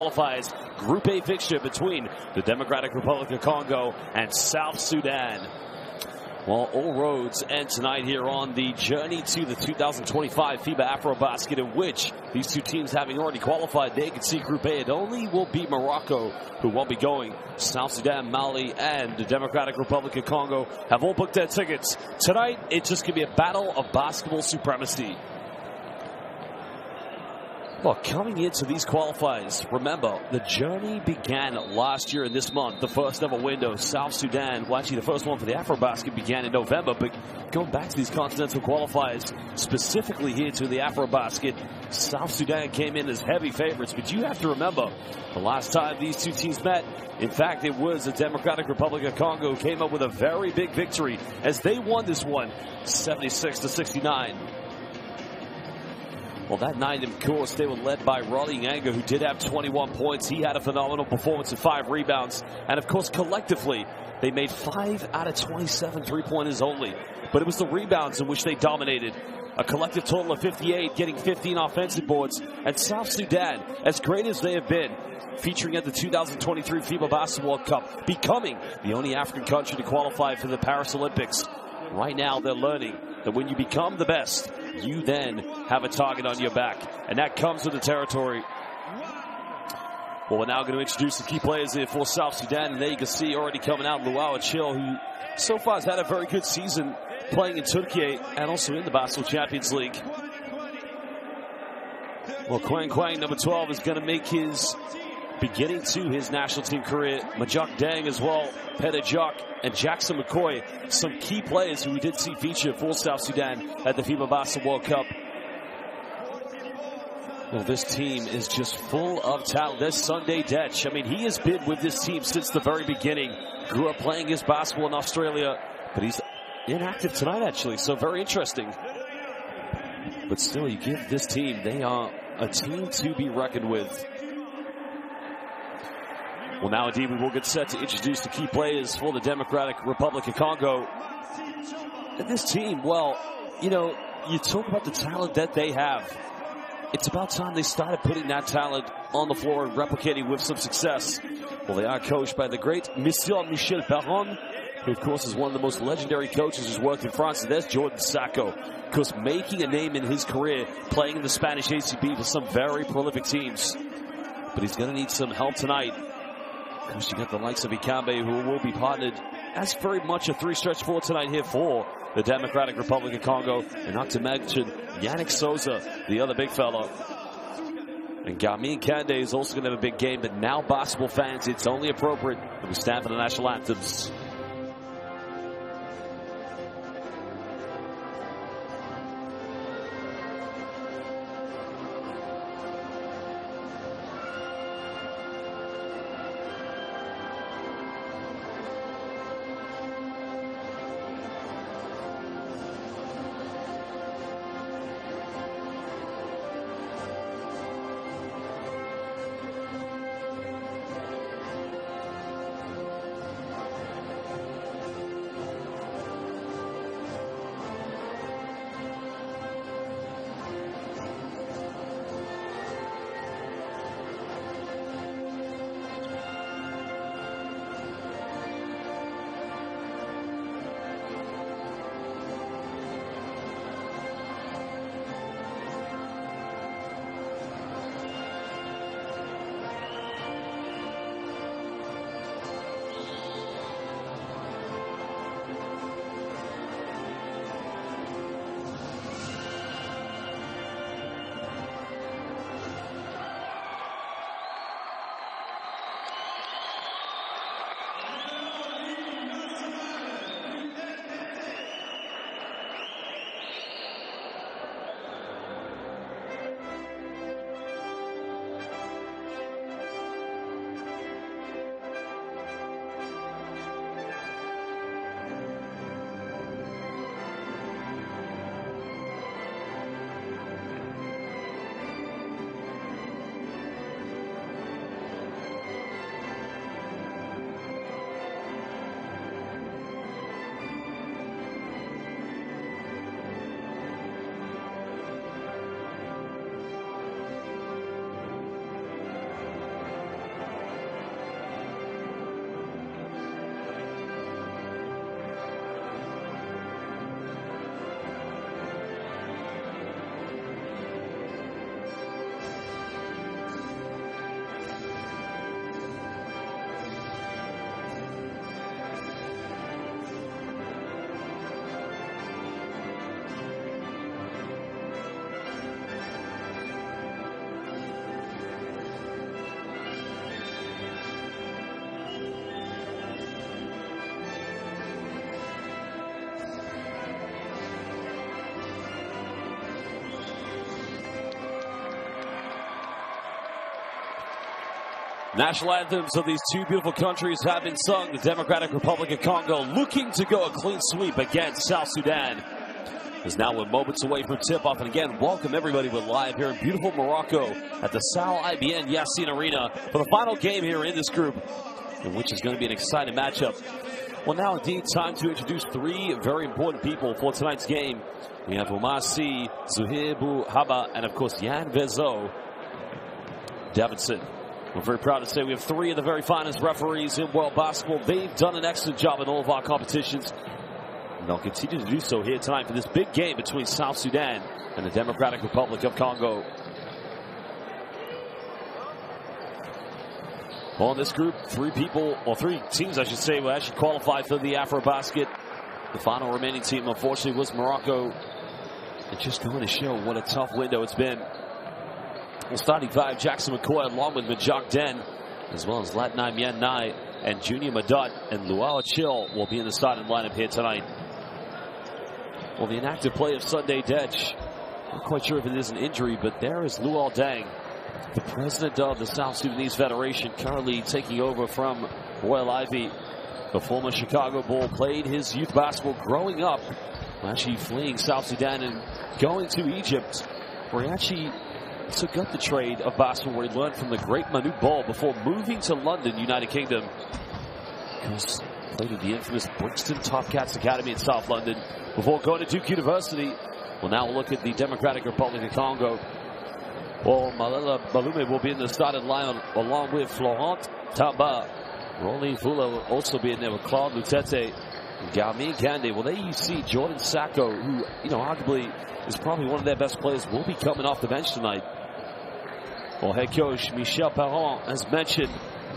Qualifiers Group A fixture between the Democratic Republic of Congo and South Sudan. Well, all roads end tonight here on the journey to the 2025 FIBA AfroBasket, in which these two teams, having already qualified, they can see Group A. It only will be Morocco who won't be going. South Sudan, Mali, and the Democratic Republic of Congo have all booked their tickets. Tonight, it's just going to be a battle of basketball supremacy. Well, coming into these qualifiers, remember, the journey began last year in this month, the first ever window. South Sudan, well, actually the first one for the AfroBasket began in November, but going back to these continental qualifiers, specifically here to the AfroBasket, South Sudan came in as heavy favorites. But you have to remember, the last time these two teams met, in fact, it was the Democratic Republic of Congo who came up with a very big victory as they won this one, 76-69. Well, that night, of course, they were led by Raleigh Nganga, who did have 21 points. He had a phenomenal performance and 5 rebounds. And, of course, collectively, they made 5 out of 27 three-pointers only. But it was the rebounds in which they dominated. A collective total of 58, getting 15 offensive boards. And South Sudan, as great as they have been, featuring at the 2023 FIBA Basketball Cup, becoming the only African country to qualify for the Paris Olympics. Right now, they're learning that when you become the best, you then have a target on your back, and that comes with the territory. Well, we're now going to introduce the key players here for South Sudan, and there you can see already coming out Luau Chill, who so far has had a very good season playing in Turkey and also in the Basketball Champions League. Well, Quang, number 12, is going to make his beginning to his national team career. Majok Dang as well, Peter Jock, and Jackson McCoy, some key players who we did see feature for South Sudan at the FIBA Basketball Cup. Well, this team is just full of talent. There's Sunday Detch. I mean, he has been with this team since the very beginning. Grew up playing his basketball in Australia, but he's inactive tonight, actually, so very interesting. But still, you give this team, they are a team to be reckoned with. Well, now indeed we will get set to introduce the key players for the Democratic Republic of Congo. And this team, well, you know, you talk about the talent that they have. It's about time they started putting that talent on the floor and replicating with some success. Well, they are coached by the great Monsieur Michel Perron, who of course is one of the most legendary coaches who's worked in France. And there's Jordan Sacco, of course, making a name in his career playing in the Spanish ACB for some very prolific teams. But he's going to need some help tonight. Of course, you got the likes of Ikambe, who will be partnered as very much a 3-stretch 4 tonight here for the Democratic Republic of Congo. And not to mention Yannick Souza, the other big fella. And Gamin Kande is also going to have a big game. But now, basketball fans, it's only appropriate that we stand for the national anthems. National anthems of these two beautiful countries have been sung. The Democratic Republic of Congo looking to go a clean sweep against South Sudan. As now we're moments away from tip-off. And again, welcome everybody. We're live here in beautiful Morocco at the Sal IBN Yassine Arena for the final game here in this group, in which is going to be an exciting matchup. Well, now indeed time to introduce three very important people for tonight's game. We have Omar Sy, Zuhaibu Haba, and of course Yan Vezo Davidson. We're very proud to say we have three of the very finest referees in world basketball. They've done an excellent job in all of our competitions. And they'll continue to do so here tonight for this big game between South Sudan and the Democratic Republic of Congo. Well, in this group, three teams, I should say, will actually qualify for the AfroBasket. The final remaining team, unfortunately, was Morocco. And just going to show what a tough window it's been. Well, starting five, Jackson McCoy, along with Majak Den, as well as Latnai Mien Nai and Junior Madut and Luau Chill will be in the starting lineup here tonight. Well, the inactive play of Sunday Dech, not quite sure if it is an injury, but there is Luau Deng, the president of the South Sudanese Federation, currently taking over from Royal Ivy. The former Chicago Bull played his youth basketball growing up, actually fleeing South Sudan and going to Egypt, where he actually took up the trade of basketball, where he learned from the great Manu Bol before moving to London, United Kingdom. He played at the infamous Brixton Top Cats Academy in South London before going to Duke University. Well, now we'll look at the Democratic Republic of Congo. Well, Malela Balume will be in the starting line along with Florent Tamba. Rolly Fula will also be in there with Claude Lutete and Galmi Gandhi. Well, there you see Jordan Sacco, who, arguably is probably one of their best players, will be coming off the bench tonight. Well, head coach Michel Perron has mentioned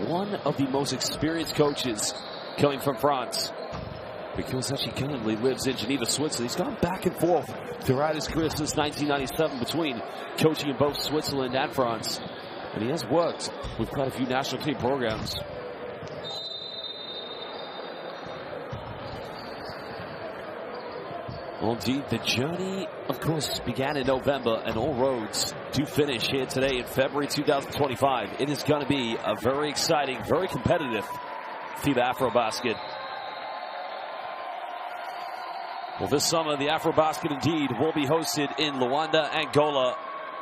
one of the most experienced coaches coming from France, because actually currently lives in Geneva, Switzerland. He's gone back and forth throughout his career since 1997 between coaching in both Switzerland and France. And he has worked with quite a few national team programs. Well, indeed, the journey, of course, began in November, and all roads do finish here today in February 2025. It is going to be a very exciting, very competitive FIBA AfroBasket. Well, this summer, the AfroBasket indeed will be hosted in Luanda, Angola.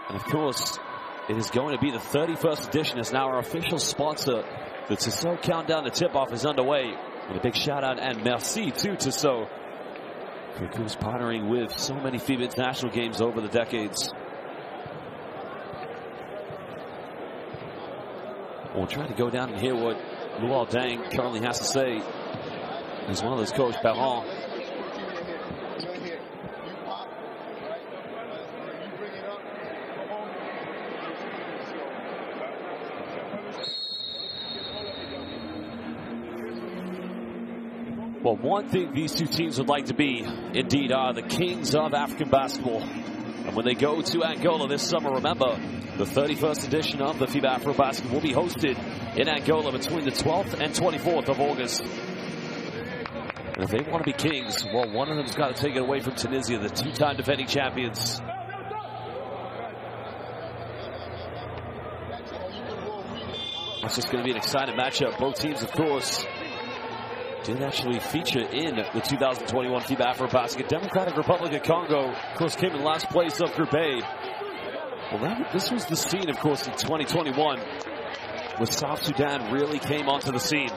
And of course, it is going to be the 31st edition, as now our official sponsor. The Tissot Countdown to Tip-Off is underway. And a big shout out and merci to Tissot, who's partnering with so many FIBA international games over the decades. We'll try to go down and hear what Luau Deng currently has to say as well as Coach Perron. Well, one thing these two teams would like to be, indeed, are the kings of African basketball. And when they go to Angola this summer, remember, the 31st edition of the FIBA AfroBasket will be hosted in Angola between the 12th and 24th of August. And if they want to be kings, well, one of them's got to take it away from Tunisia, the two-time defending champions. It's just going to be an exciting matchup. Both teams, of course, did actually feature in the 2021 FIBA AfroBasket. Democratic Republic of Congo, of course, came in last place of Group A. Well, this was the scene, of course, in 2021, where South Sudan really came onto the scene.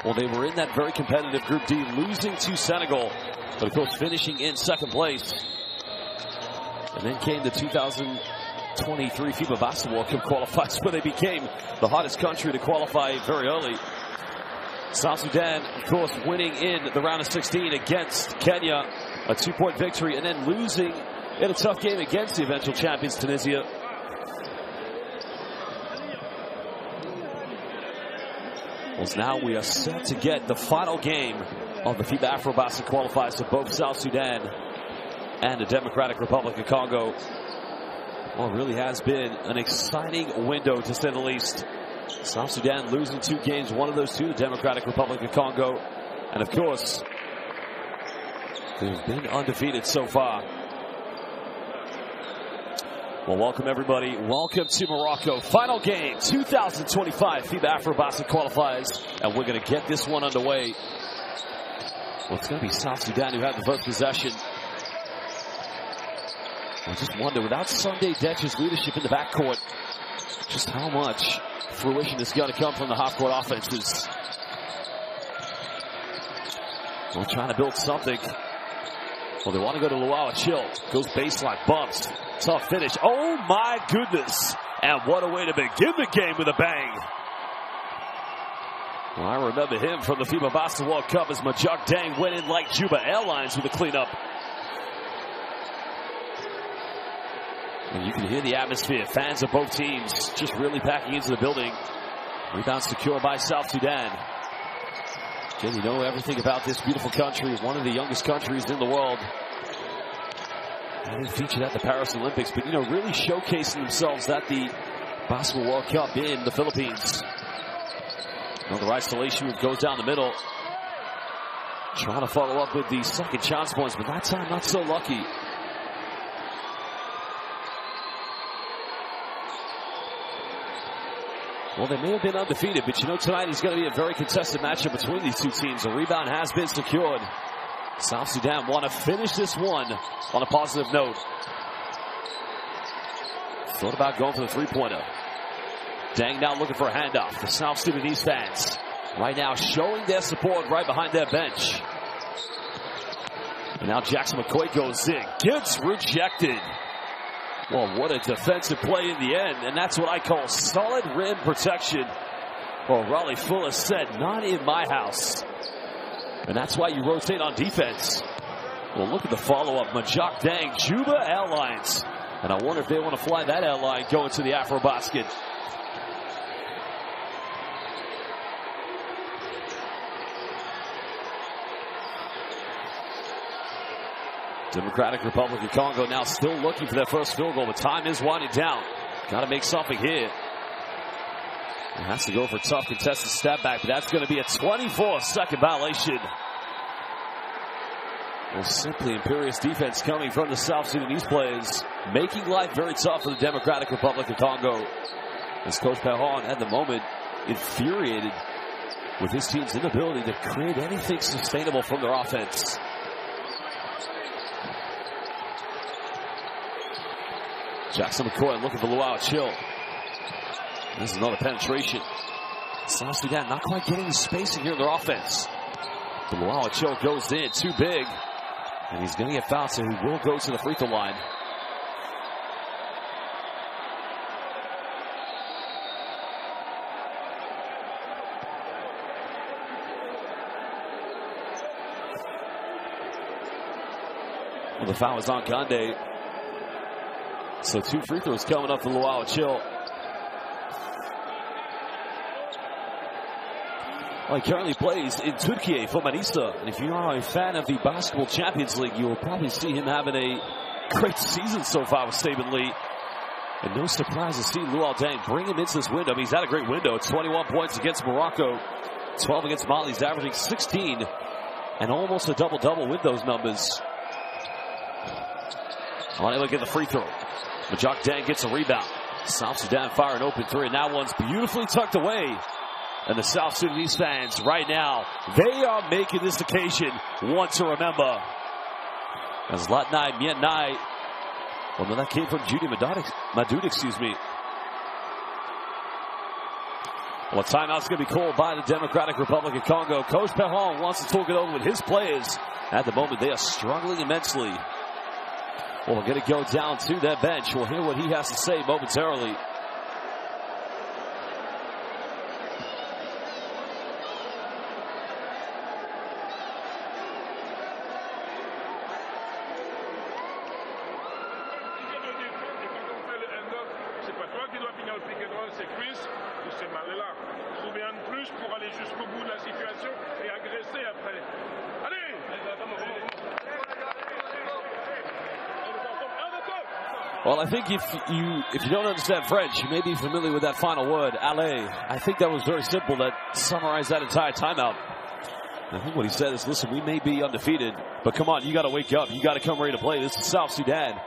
Well, they were in that very competitive Group D, losing to Senegal, but of course finishing in second place. And then came the 2023 FIBA Basketball Cup qualifiers, where they became the hottest country to qualify very early. South Sudan, of course, winning in the round of 16 against Kenya, a 2-point victory, and then losing in a tough game against the eventual champions, Tunisia. Well, now we are set to get the final game of the FIBA AfroBasket qualifiers for both South Sudan and the Democratic Republic of Congo. Well, it really has been an exciting window, to say the least. South Sudan losing 2 games, one of those 2, the Democratic Republic of Congo. And of course, they've been undefeated so far. Well, welcome everybody. Welcome to Morocco. Final game, 2025 FIBA AfroBasket Qualifiers. And we're going to get this one underway. Well, it's going to be South Sudan who have the first possession. I just wonder, without Sunday Detch's leadership in the backcourt, just how much fruition is going to come from the half-court offenses. We're trying to build something. Well, they want to go to Luau Chill. Goes baseline, bumps. Tough finish. Oh, my goodness. And what a way to begin the game with a bang. Well, I remember him from the FIBA Basketball Cup as Majak Dang went in like Juba Airlines with a cleanup. And you can hear the atmosphere. Fans of both teams just really packing into the building. Rebound secure by South Sudan. Again, you know everything about this beautiful country. One of the youngest countries in the world. They featured at the Paris Olympics, but, you know, really showcasing themselves at the Basketball World Cup in the Philippines. Another isolation move goes down the middle. Trying to follow up with the second chance points, but that time not so lucky. Well, they may have been undefeated, but you know tonight is going to be a very contested matchup between these two teams. A rebound has been secured. South Sudan want to finish this one on a positive note. Thought about going for the three-pointer. Dang now looking for a handoff. The South Sudanese fans right now showing their support right behind their bench. And now Jackson McCoy goes in. Gets rejected. Well, what a defensive play in the end. And that's what I call solid rim protection. Well, Raleigh Fuller said, not in my house. And that's why you rotate on defense. Well, look at the follow-up. Majak Dang, Juba Airlines. And I wonder if they want to fly that airline going to the AfroBasket. Democratic Republic of Congo now still looking for their first field goal, but time is winding down. Got to make something here. It has to go for a tough contested step back, but that's going to be a 24-second violation. Well, simply imperious defense coming from the South Sudanese players, making life very tough for the Democratic Republic of Congo. As Coach Perron at the moment infuriated with his team's inability to create anything sustainable from their offense. Jackson McCoy looking for Luau Chill. This is another penetration. South Sudan not quite getting the spacing here in their offense. But Luau Chill goes in, too big. And he's going to get fouled, so he will go to the free throw line. Well, the foul is on Gande. So 2 free throws coming up for Luau Chill. Well, he currently plays in Turkey for Manisa. And if you are a fan of the Basketball Champions League, you will probably see him having a great season so far with Saban Lee. And no surprise to see Luau Dang bring him into this window. I mean, he's had a great window. 21 points against Morocco, 12 against Mali. He's averaging 16 and almost a double-double with those numbers. Unable to get the free throw. Majak Dang gets a rebound. South Sudan fire an open three, and that one's beautifully tucked away. And the South Sudanese fans right now, they are making this occasion one to remember. As Latnai Mietnai, well, no, that came from Judy Madud, excuse me. Well, a timeout's going to be called by the Democratic Republic of Congo. Coach Perron wants to talk it over with his players. At the moment, they are struggling immensely. Well, we're going to go down to that bench. We'll hear what he has to say momentarily. Well, I think if you don't understand French, you may be familiar with that final word, aller. I think that was very simple. That summarized that entire timeout. I think what he said is, listen, we may be undefeated, but come on, you got to wake up. You got to come ready to play. This is South Sudan.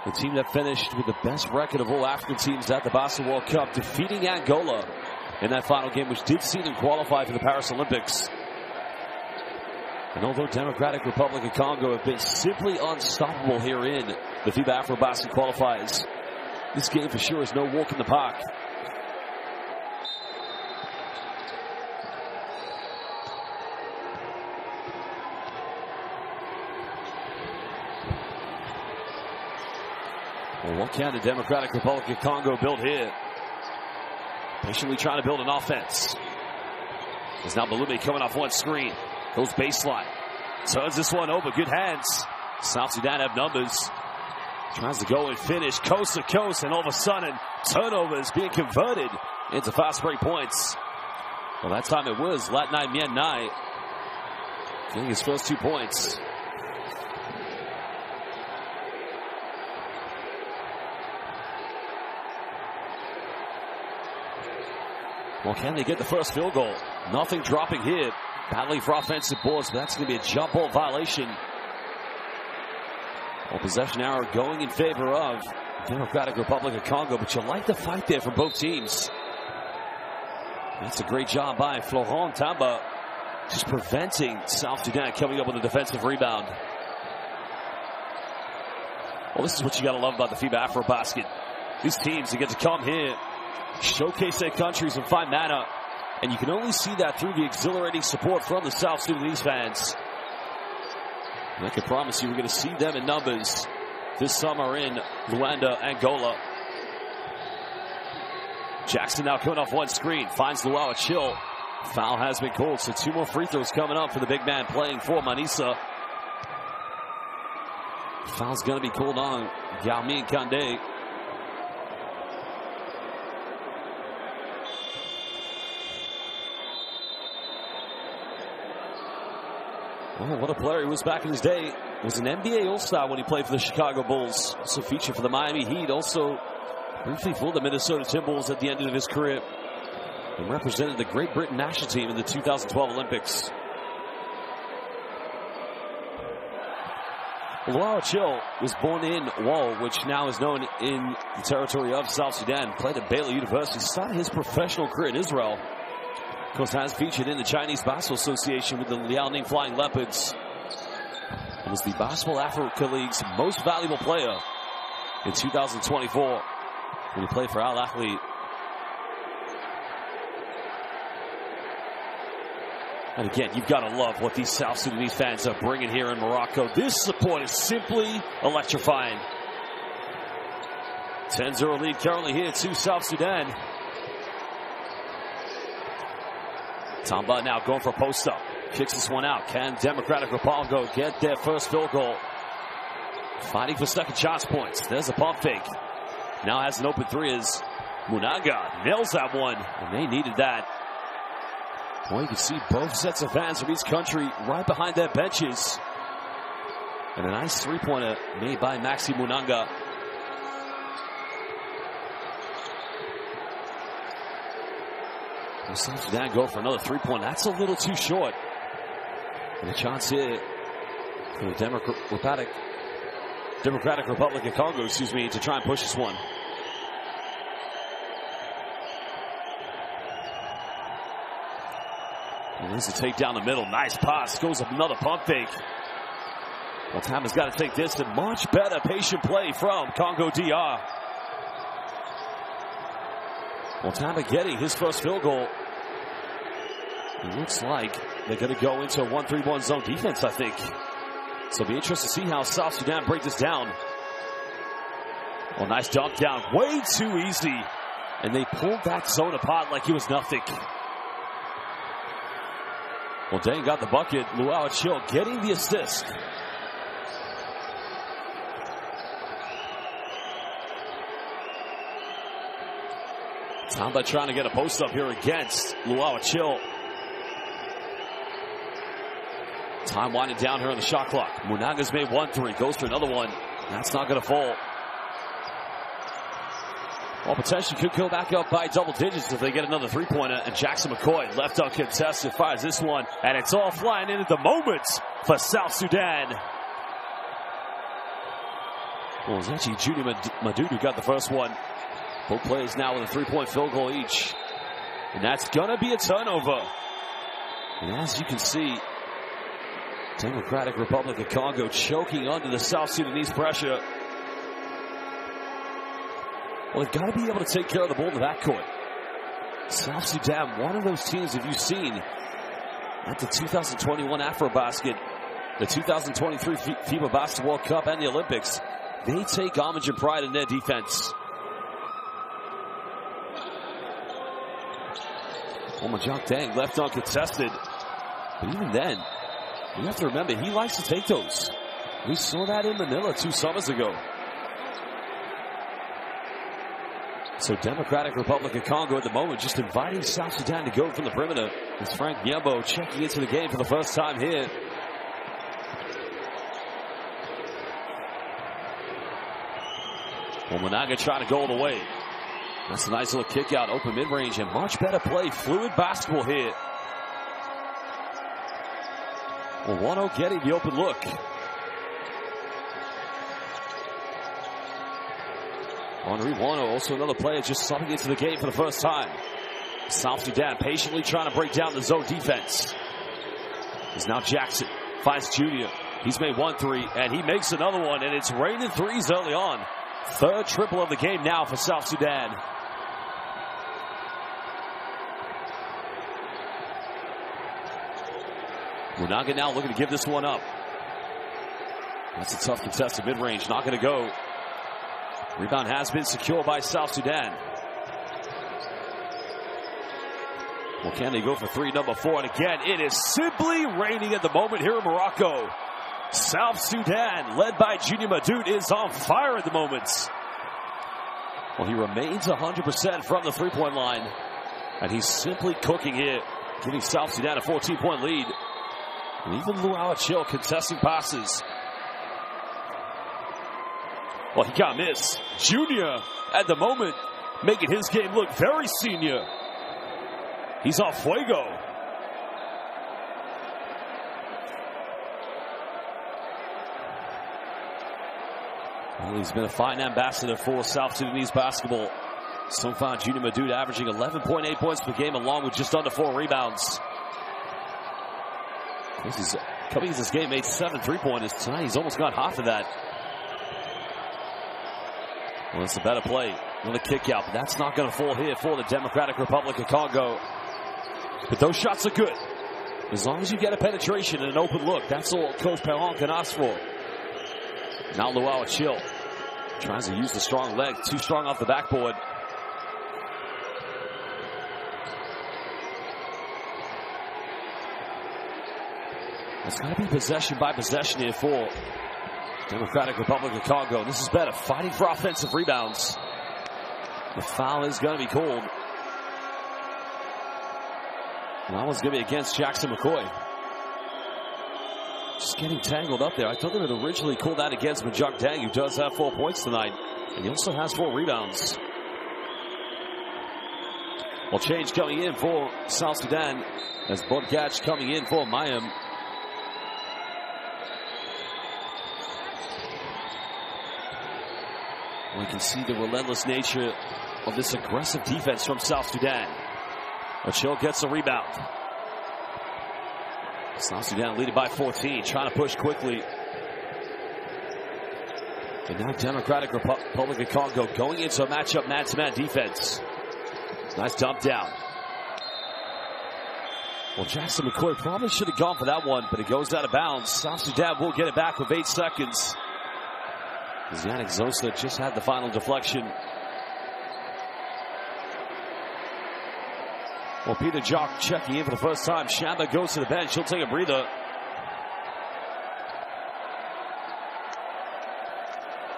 The team that finished with the best record of all African teams at the Basketball World Cup, defeating Angola in that final game, which did see them qualify for the Paris Olympics. And although Democratic Republic of Congo have been simply unstoppable here in the FIBA AfroBasket qualifiers, this game for sure is no walk in the park. Well, what can the Democratic Republic of Congo build here? Patiently trying to build an offense. There's now Balume coming off one screen. Goes baseline. Turns this one over. Good hands. South Sudan have numbers. Tries to go and finish coast to coast, and all of a sudden, turnover is being converted into fast break points. Well, that time it was Latnai Mien Nai getting his first 2 points. Well, can they get the first field goal? Nothing dropping here. Battling for offensive boards, but that's going to be a jump ball violation. Well, possession arrow going in favor of Democratic Republic of Congo, but you like the fight there from both teams. That's a great job by Florent Tamba, just preventing South Sudan coming up with a defensive rebound. Well, this is what you got to love about the FIBA AfroBasket. These teams, they get to come here, showcase their countries, and find mana. And you can only see that through the exhilarating support from the South Sudanese fans. And I can promise you we're going to see them in numbers this summer in Luanda, Angola. Jackson now coming off one screen. Finds Luau Chill. Foul has been called, so 2 more free throws coming up for the big man playing for Manisa. Foul's going to be called on Galmin Kande. Oh, what a player he was back in his day. He was an NBA All-Star when he played for the Chicago Bulls. Also featured for the Miami Heat. Also briefly for the Minnesota Timberwolves at the end of his career. And represented the Great Britain national team in the 2012 Olympics. Luau Chill was born in Wau, which now is known in the territory of South Sudan. Played at Baylor University. Started his professional career in Israel. Of course, has featured in the Chinese Basketball Association with the Liaoning Flying Leopards. He was the Basketball Africa League's most valuable player in 2024 when he played for Al Ahly. And again, you've got to love what these South Sudanese fans are bringing here in Morocco. This support is simply electrifying. 10-0 lead currently here to South Sudan. Tamba now going for a post-up. Kicks this one out. Can Democratic Republic get their first field goal? Fighting for second chance points. There's a pump fake. Now has an open three as Munanga nails that one. And they needed that. Well, you can see both sets of fans from each country right behind their benches. And a nice three-pointer made by Maxi Munanga. South Sudan go for another three-point. That's a little too short. And a chance here for the Democratic Republic of Congo, to try and push this one. And there's a take down the middle. Nice pass. Goes up another pump fake. Well, Tamba's got to take this, and much better patient play from Congo DR. Well, Tamba getting his first field goal. It looks like they're going to go into a 1-3-1 zone defense, I think. So it'll be interesting to see how South Sudan break this down. Well, nice dunk down. Way too easy. And they pulled that zone apart like it was nothing. Well, Dane got the bucket. Luau Chill getting the assist. Tamba trying to get a post up here against Luau Chill. Time winding down here on the shot clock. Munanga's made 1-3. Goes for another one. That's not going to fall. Well, potentially could go back up by double digits if they get another three-pointer. And Jackson McCoy, left uncontested, fires this one. And it's all flying in at the moment for South Sudan. Well, it's actually Junior Madud who got the first one. Both players now with a three-point field goal each. And that's going to be a turnover. And as you can see, Democratic Republic of Congo choking under the South Sudanese pressure. Well, they've got to be able to take care of the ball in the backcourt. South Sudan, one of those teams, if you've seen at the 2021 AfroBasket, the 2023 FIBA Basketball Cup, and the Olympics, they take homage and pride in their defense. Well, Majok Dang left uncontested. But even then, you have to remember, he likes to take those. We saw that in Manila 2 summers ago. So Democratic Republic of Congo at the moment just inviting South Sudan to go from the perimeter. It's Frank Nyembo checking into the game for the first time here. Well, Managa trying to go all the way. That's a nice little kick out, open mid-range, and much better play. Fluid basketball here. Well, Wano getting the open look. Henri Wano, also another player just subbing into the game for the first time. South Sudan patiently trying to break down the zone defense. It's now Jackson, finds Junior. He's made 1 3, and he makes another one, and it's raining threes early on. Third triple of the game now for South Sudan. Munaga now looking to give this one up. That's a tough contested mid-range, not going to go. Rebound has been secured by South Sudan. Well, can they go for 3, number 4? And again, it is simply raining at the moment here in Morocco. South Sudan, led by Junior Madud, is on fire at the moment. Well, he remains 100% from the three-point line. And he's simply cooking here, giving South Sudan a 14-point lead. And even Luau Chill contesting passes. Well, he can't miss. Junior, at the moment, making his game look very senior. He's on fuego. Well, he's been a fine ambassador for South Sudanese basketball. So far, Junior Madud averaging 11.8 points per game, along with just under 4 rebounds. He's coming into this game, made 7 3-pointers tonight. He's almost got half of that. Well, it's a better play on the kick out, but that's not going to fall here for the Democratic Republic of Congo. But those shots are good. As long as you get a penetration and an open look, that's all Coach Perron can ask for. Now Luau Chill tries to use the strong leg, too strong off the backboard. It's going to be possession by possession here for Democratic Republic of Congo. This is better, fighting for offensive rebounds. The foul is going to be called. And that one's going to be against Jackson McCoy. Just getting tangled up there. I thought they would originally call that against Majok Dang, who does have 4 points tonight. And he also has 4 rebounds. Well, change coming in for South Sudan as Bodgach coming in for Mayim. We can see the relentless nature of this aggressive defense from South Sudan. Achille gets a rebound. South Sudan leading by 14, trying to push quickly. And now Democratic Republic of Congo going into a matchup man-to-man defense. Nice dump down. Well, Jackson McCoy probably should have gone for that one, but it goes out of bounds. South Sudan will get it back with 8 seconds. As Yannick Zosa just had the final deflection. Well, Peter Jock checking in for the first time. Shamba goes to the bench. He'll take a breather.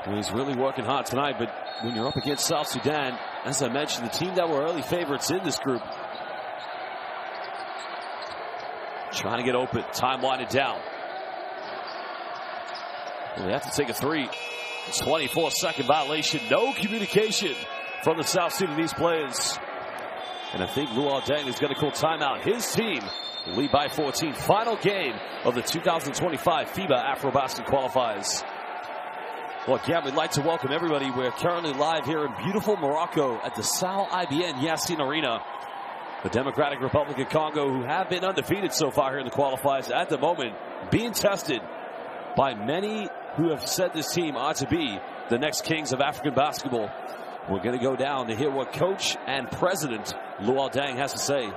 Well, he's really working hard tonight, but when you're up against South Sudan, as I mentioned, the team that were early favorites in this group, trying to get open, time winded down. Well, they have to take a 3. 24-second violation. No communication from the South Sudanese players. And I think Luau Deng is going to call timeout. His team lead by 14. Final game of the 2025 FIBA AfroBasket Qualifiers. Well, again, we'd like to welcome everybody. We're currently live here in beautiful Morocco at the Sal IBN Yassine Arena. The Democratic Republic of Congo, who have been undefeated so far here in the qualifiers, at the moment being tested by many who have said this team ought to be the next kings of African basketball. We're going to go down to hear what coach and president Luol Deng has to say.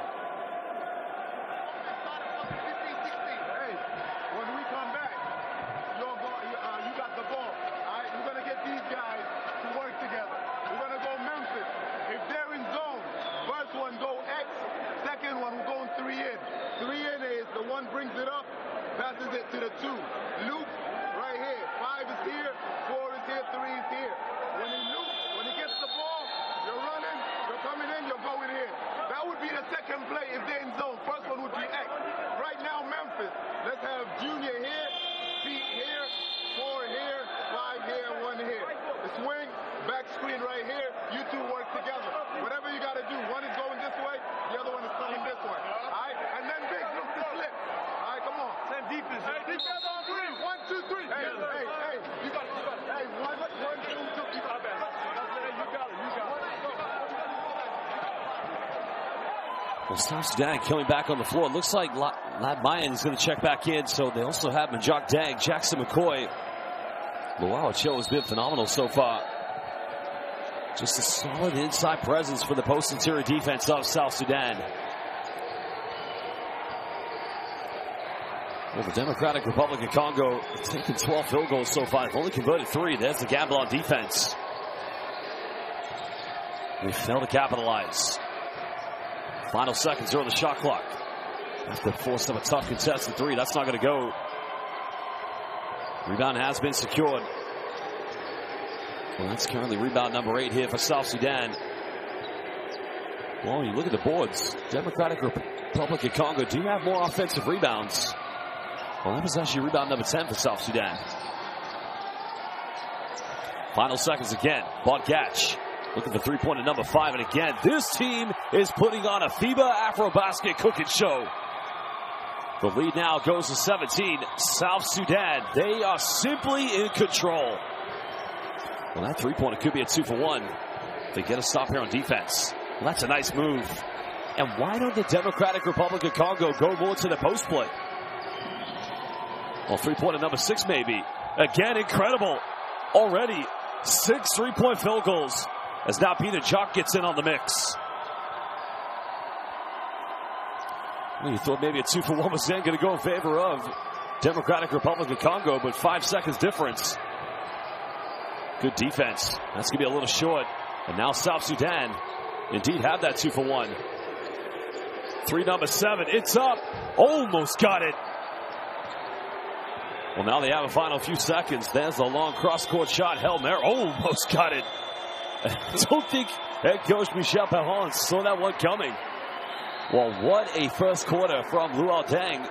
Brings it up, passes it to the 2. Loop right here. 5 is here, 4 is here, 3 is here. When he gets the ball, you're running, you're coming in, you're going here. That would be the second play if they're in zone. First one would be X. Right now, Memphis. Let's have Junior here, Pete here, 4 here, 5 here, 1 here. The swing, back screen right here. You two work together. Whatever you got to do. One is going this way, the other one is coming this way. All right? And then Big looks to slip. Defense. Hey, defense on 3. 1, 2, 3. Hey, you got it. Hey, 1, 2, 2. You got it. Well, South Sudan coming back on the floor. It looks like Lad Mayan is going to check back in. So they also have Majok Dang, Jackson McCoy. Luau Chill has been phenomenal so far. Just a solid inside presence for the post-interior defense of South Sudan. Well, the Democratic Republic of Congo has taken 12 field goals so far. They've only converted 3. There's the gamble on defense. They fail to capitalize. Final seconds are on the shot clock. After force of a tough contested 3, that's not going to go. Rebound has been secured. Well, that's currently rebound number 8 here for South Sudan. Well, you look at the boards. Democratic Republic of Congo do have more offensive rebounds. Well, that was actually rebound number 10 for South Sudan. Final seconds again. Bodgatch looking for three-pointer number 5. And again, this team is putting on a FIBA AfroBasket cooking show. The lead now goes to 17. South Sudan, they are simply in control. Well, that three-pointer could be a 2 for 1. They get a stop here on defense. Well, that's a nice move. And why don't the Democratic Republic of Congo go more to the post play? Well, three-pointer number 6 maybe. Again, incredible. Already 6 3-point field goals as now Peter Jock gets in on the mix. Well, you thought maybe a 2 for 1 was then going to go in favor of Democratic Republic of Congo, but 5 seconds difference. Good defense. That's going to be a little short. And now South Sudan indeed have that 2 for 1. 3 number 7. It's up. Almost got it. Well, now they have a final few seconds. There's a long cross-court shot. Helmer almost got it. I don't think head coach Michel Perron saw that one coming. Well, what a first quarter from Luol Deng.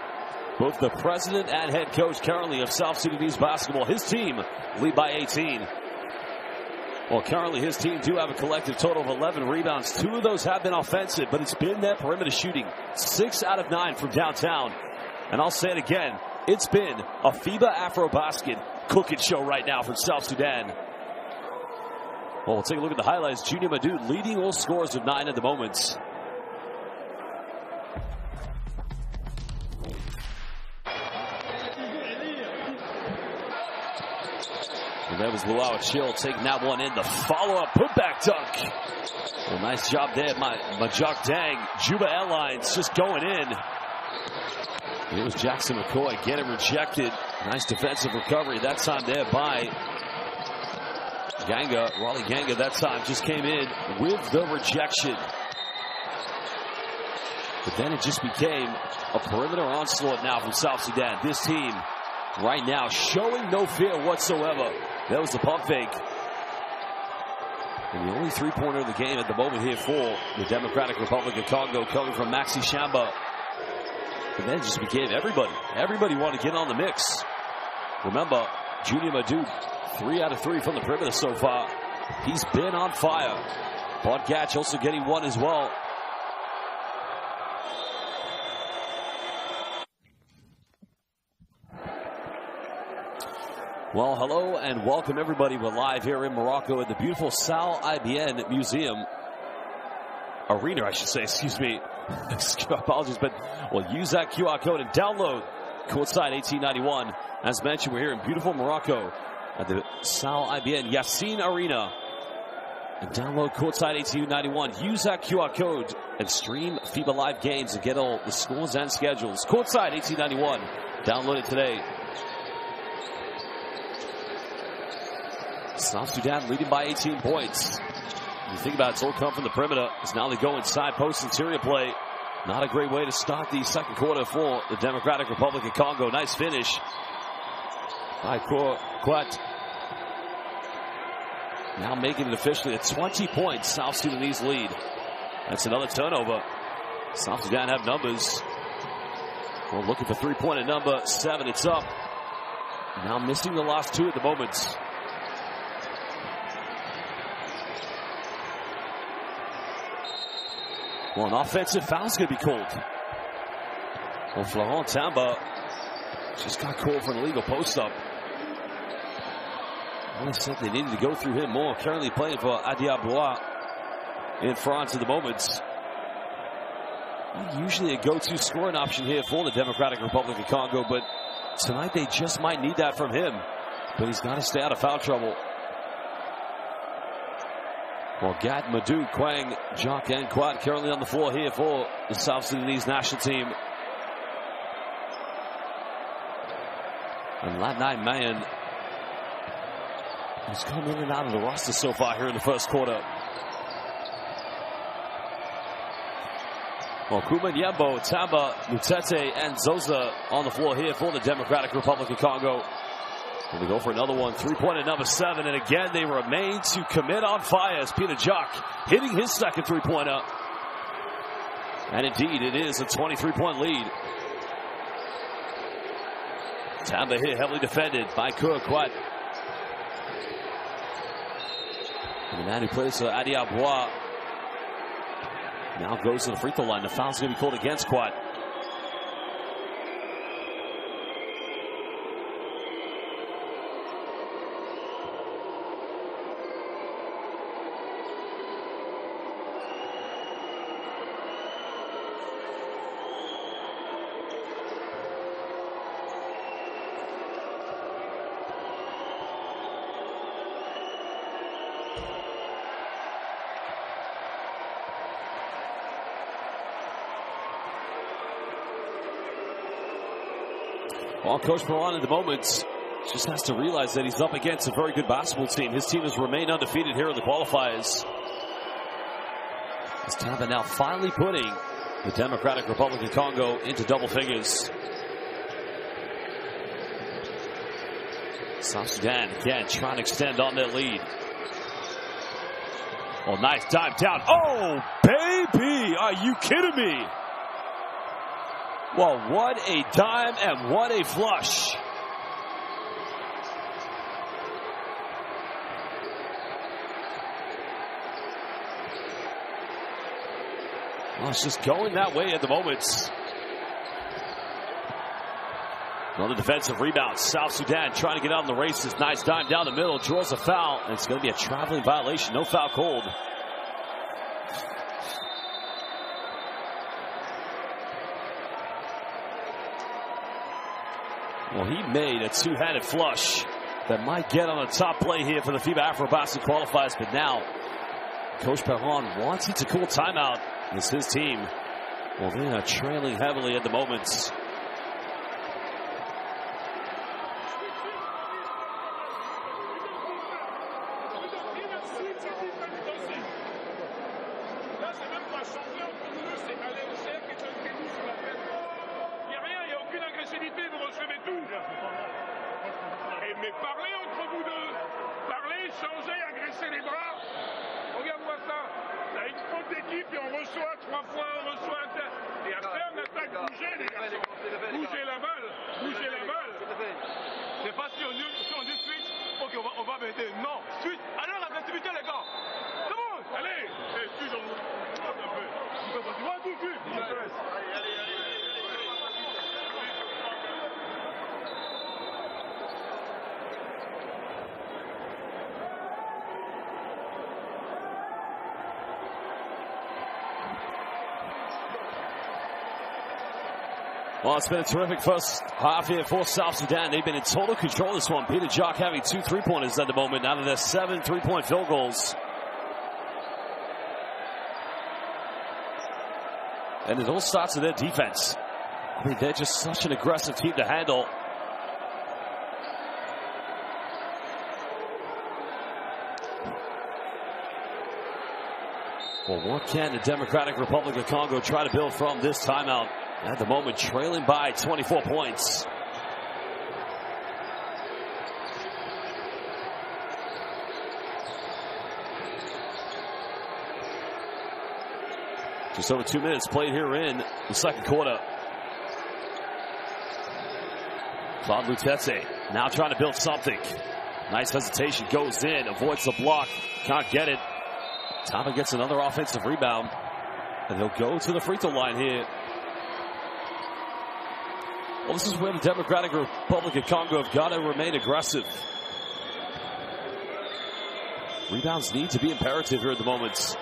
Both the president and head coach currently of South Sudanese basketball. His team lead by 18. Well, currently his team do have a collective total of 11 rebounds. 2 of those have been offensive, but it's been their perimeter shooting. 6 out of 9 from downtown. And I'll say it again. It's been a FIBA AfroBasket cooking show right now from South Sudan. Well, we'll take a look at the highlights. Junior Madud leading all scorers with 9 at the moment. And there was Luau Chill taking that one in. The follow-up putback dunk. Well, nice job there by Majok Dang. Juba Airlines just going in. It was Jackson McCoy getting rejected. Nice defensive recovery that time there by Ganga. Raleigh Ganga that time just came in with the rejection. But then it just became a perimeter onslaught now from South Sudan. This team right now showing no fear whatsoever. That was the pump fake. And the only three-pointer of the game at the moment here for the Democratic Republic of Congo coming from Maxi Shamba. And then it just became everybody. Everybody wanted to get on the mix. Remember, Junior Madud, 3 out of 3 from the perimeter so far. He's been on fire. Bodgatch also getting 1 as well. Well, hello and welcome everybody. We're live here in Morocco at the beautiful Sal IBN Museum. Arena, I should say, excuse me. Apologies, but we'll use that QR code and download courtside 1891. As mentioned, we're here in beautiful Morocco at the Sal IBN Yassine Arena. And download courtside 1891. Use that QR code and stream FIBA Live games and get all the scores and schedules. Courtside 1891. Download it today. South Sudan leading by 18 points. You think about it, it's all come from the perimeter. As now they go inside post interior play. Not a great way to start the second quarter for the Democratic Republic of Congo. Nice finish by Quat. Now making it officially a 20 points South Sudanese lead. That's another turnover. South Sudan have numbers. We're looking for three-point at number 7. It's up. Now missing the last 2 at the moment. Well, an offensive foul's going to be called. Well, Florent Tamba just got called for an illegal post-up. Well, they said they needed to go through him more. Currently playing for Adiabois in France at the moment. Usually a go-to scoring option here for the Democratic Republic of Congo, but tonight they just might need that from him. But he's got to stay out of foul trouble. Well, Gad, Madou, Kwang, Jock, and Quad currently on the floor here for the South Sudanese national team. And Latnai Mayan has come in and out of the roster so far here in the first quarter. Well, Kuma Nyembo, Tamba, Mutete, and Zoza on the floor here for the Democratic Republic of Congo. And we go for another one. Three-point at number 7. And again, they remain to commit on fire as Peter Jock hitting his second three-pointer. And indeed, it is a 23-point lead. Tamba here heavily defended by Quat. And the man who plays for Adiabois now goes to the free throw line. The foul's going to be called against Quat. Well, Coach Perron at the moment just has to realize that he's up against a very good basketball team. His team has remained undefeated here in the qualifiers. As Tamba now finally putting the Democratic Republic of Congo into double figures. South Sudan again trying to extend on their lead. Oh, nice dive down. Oh, baby, are you kidding me? Well, what a dime and what a flush. Well, it's just going that way at the moment. Another defensive rebound. South Sudan trying to get out in the races. Nice dime down the middle. Draws a foul. And it's going to be a traveling violation. No foul called. Well, he made a two-handed flush that might get on a top play here for the FIBA AfroBasket qualifiers. But now, Coach Perron wants it to call timeout. It's his team. Well, they are trailing heavily at the moment. Mais parlez entre vous deux. Parlez, changez, agressez les bras. Regarde-moi ça. Là, une faute d'équipe et on reçoit 3 fois, on reçoit un tel. Et après, on attaque. Bougez, les garçons. Bougez la balle. Bougez la balle. C'est pas si on dit suite. Ok, on va mettre. Non, suite. Allez, l'agressivité, les gars. C'est bon. Allez. Suite, on un peu. Tu vois tout de suite. Allez, allez, allez. Well, it's been a terrific first half here for South Sudan. They've been in total control of this one. Peter Jock having 2 3-pointers at the moment out of their 7 3-point field goals. And it all starts with their defense. I mean, they're just such an aggressive team to handle. Well, what can the Democratic Republic of Congo try to build from this timeout? At the moment, trailing by 24 points. Just over 2 minutes played here in the second quarter. Claude Lutete now trying to build something. Nice hesitation, goes in, avoids the block, can't get it. Taba gets another offensive rebound, and he'll go to the free throw line here. Well, this is where the Democratic Republic of Congo have got to remain aggressive. Rebounds need to be imperative here at the moment.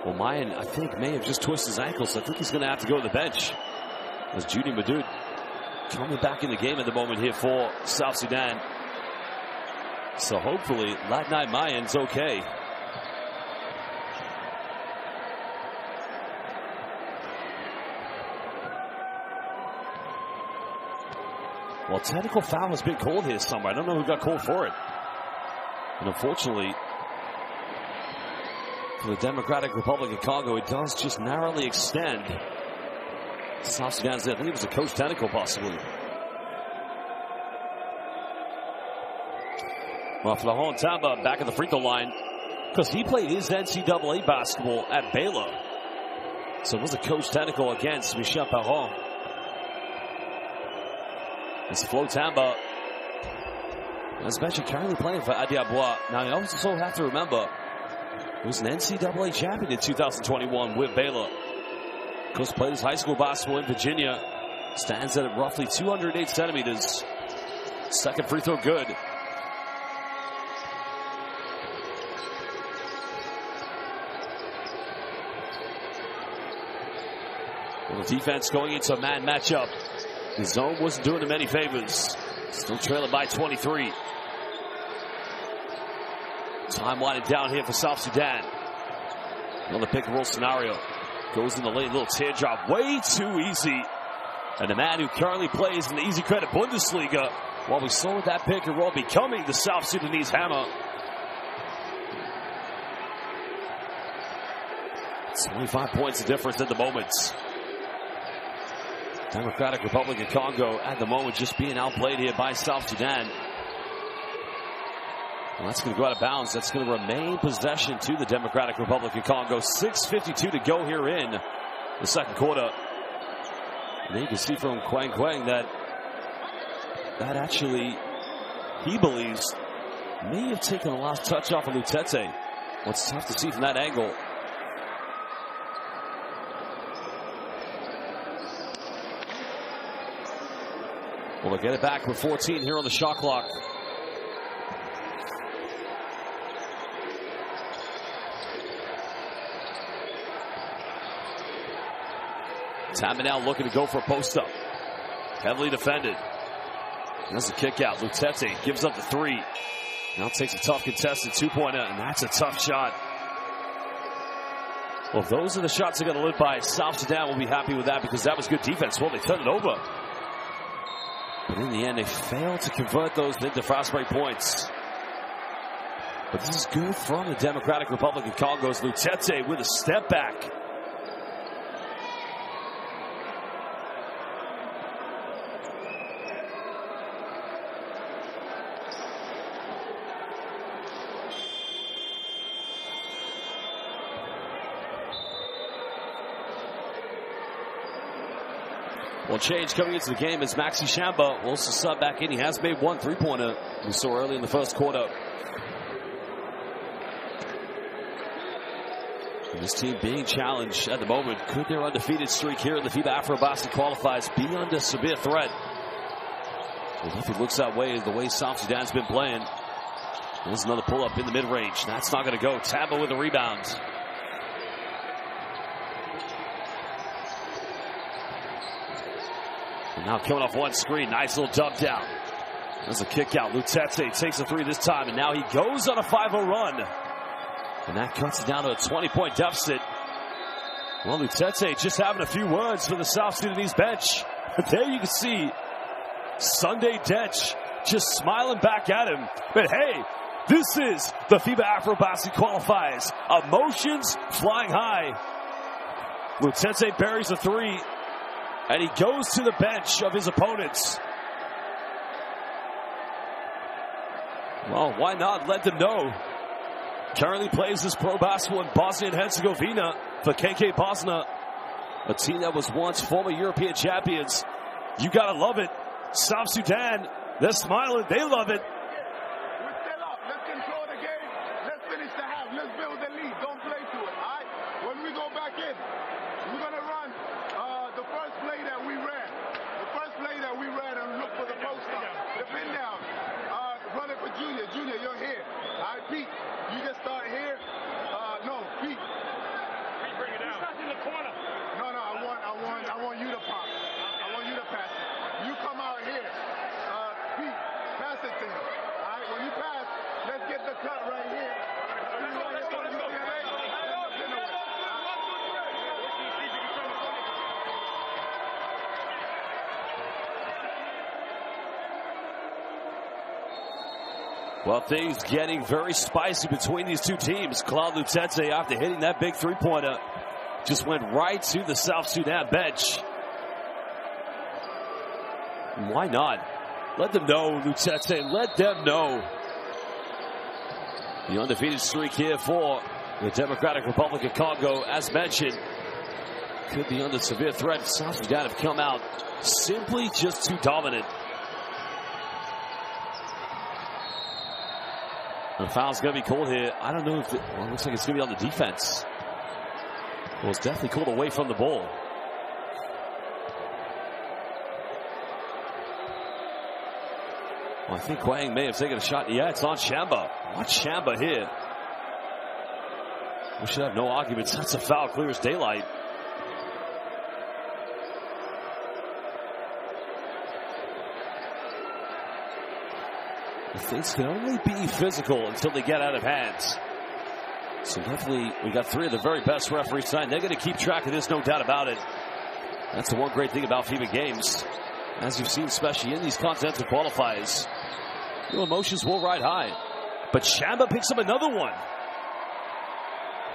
Well, Mayan, I think, may have just twisted his ankle, so I think he's going to have to go to the bench. As Judy Madud coming back in the game at the moment here for South Sudan. So hopefully, Ladnai Mayan's okay. Well, technical foul has been called here somewhere. I don't know who got called for it. And unfortunately, for the Democratic Republic of Congo, it does just narrowly extend South Sudan's. I think it was a coach technical, possibly. Well, Florent Tamba back at the free throw line because he played his NCAA basketball at Baylor. So it was a coach technical against Michel Perron. It's Flo Tamba, as mentioned, currently playing for Adiabois. Now, you also have to remember, he was an NCAA champion in 2021 with Baylor. Of course, played his high school basketball in Virginia. Stands at roughly 208 centimeters. Second free throw good. Well, the defense going into a man matchup. The zone wasn't doing him any favors. Still trailing by 23. Time winding down here for South Sudan. Another pick and roll scenario. Goes in the lane, little teardrop. Way too easy. And the man who currently plays in the Easy Credit Bundesliga, while we saw that pick and roll becoming the South Sudanese hammer. 25 points of difference at the moment. Democratic Republic of Congo at the moment just being outplayed here by South Sudan. Well, that's going to go out of bounds. That's going to remain possession to the Democratic Republic of Congo. 6:52 to go here in the second quarter. And you can see from Quang that actually, he believes, may have taken the last touch off of Lutete. Well, it's tough to see from that angle. Well, they'll get it back with 14 here on the shot clock. Tamba now looking to go for a post up. Heavily defended. There's a kick out. Lutete gives up the three. Now takes a tough contested 2-pointer, and that's a tough shot. Well, if those are the shots they're going to live by, South Sudan will be happy with that because that was good defense. Well, they turned it over. But in the end, they failed to convert those into fast break points. But this is good from the Democratic Republic of Congo's Lutete with a step back. Well, change coming into the game is Maxi Shamba will also sub back in. He has made 1 3-pointer we saw early in the first quarter. And this team being challenged at the moment. Could their undefeated streak here in the FIBA AfroBasket qualifiers be under severe threat? Well, if he looks that way, the way South Sudan's been playing. There's another pull-up in the mid-range. That's not going to go. Tamba with the rebound. And now coming off one screen, nice little dump down. There's a kick out. Lutete takes a three this time, and now he goes on a 5-0 run. And that cuts it down to a 20-point deficit. Well, Lutete just having a few words for the South Sudanese bench. There you can see Sunday Dench just smiling back at him. But hey, this is the FIBA AfroBasket Qualifiers. Emotions flying high. Lutete buries a three, and he goes to the bench of his opponents. Well, why not let them know? Currently plays his pro basketball in Bosnia and Herzegovina for KK Bosna, a team that was once former European champions. You gotta love it. South Sudan, they're smiling, they love it. We're still up. Let's control the game. Let's finish the half. Let's build the lead. Don't play to it, all right? When we go back in, we're gonna run the first play that we ran. The first play that we ran and look for the post up. The pin down. Run it for Junior. Junior, you're here. All right, Pete, you just start here. No, Pete. Pete, bring it down. He's not in the corner. No, I want you to pop. I want you to pass it. You come out here. Pete, pass it to him. All right, when you pass, let's get the cut right here. Let's go. Well, things getting very spicy between these two teams. Claude Lutete, after hitting that big three-pointer, just went right to the South Sudan bench. Why not? Let them know, Lutete. Let them know. The undefeated streak here for the Democratic Republic of Congo, as mentioned, could be under severe threat. South Sudan have come out simply just too dominant. The foul's going to be called here. I don't know if it looks like it's going to be on the defense. Well, it's definitely called away from the ball. Well, I think Kwang may have taken a shot. Yeah, it's on Shamba. Watch Shamba here. We should have no arguments. That's a foul, clear as daylight. Things can only be physical until they get out of hands. So definitely, we got three of the very best referees tonight. They're going to keep track of this, no doubt about it. That's the one great thing about FIBA games. As you've seen, especially in these continental qualifiers, your emotions will ride high. But Shamba picks up another one.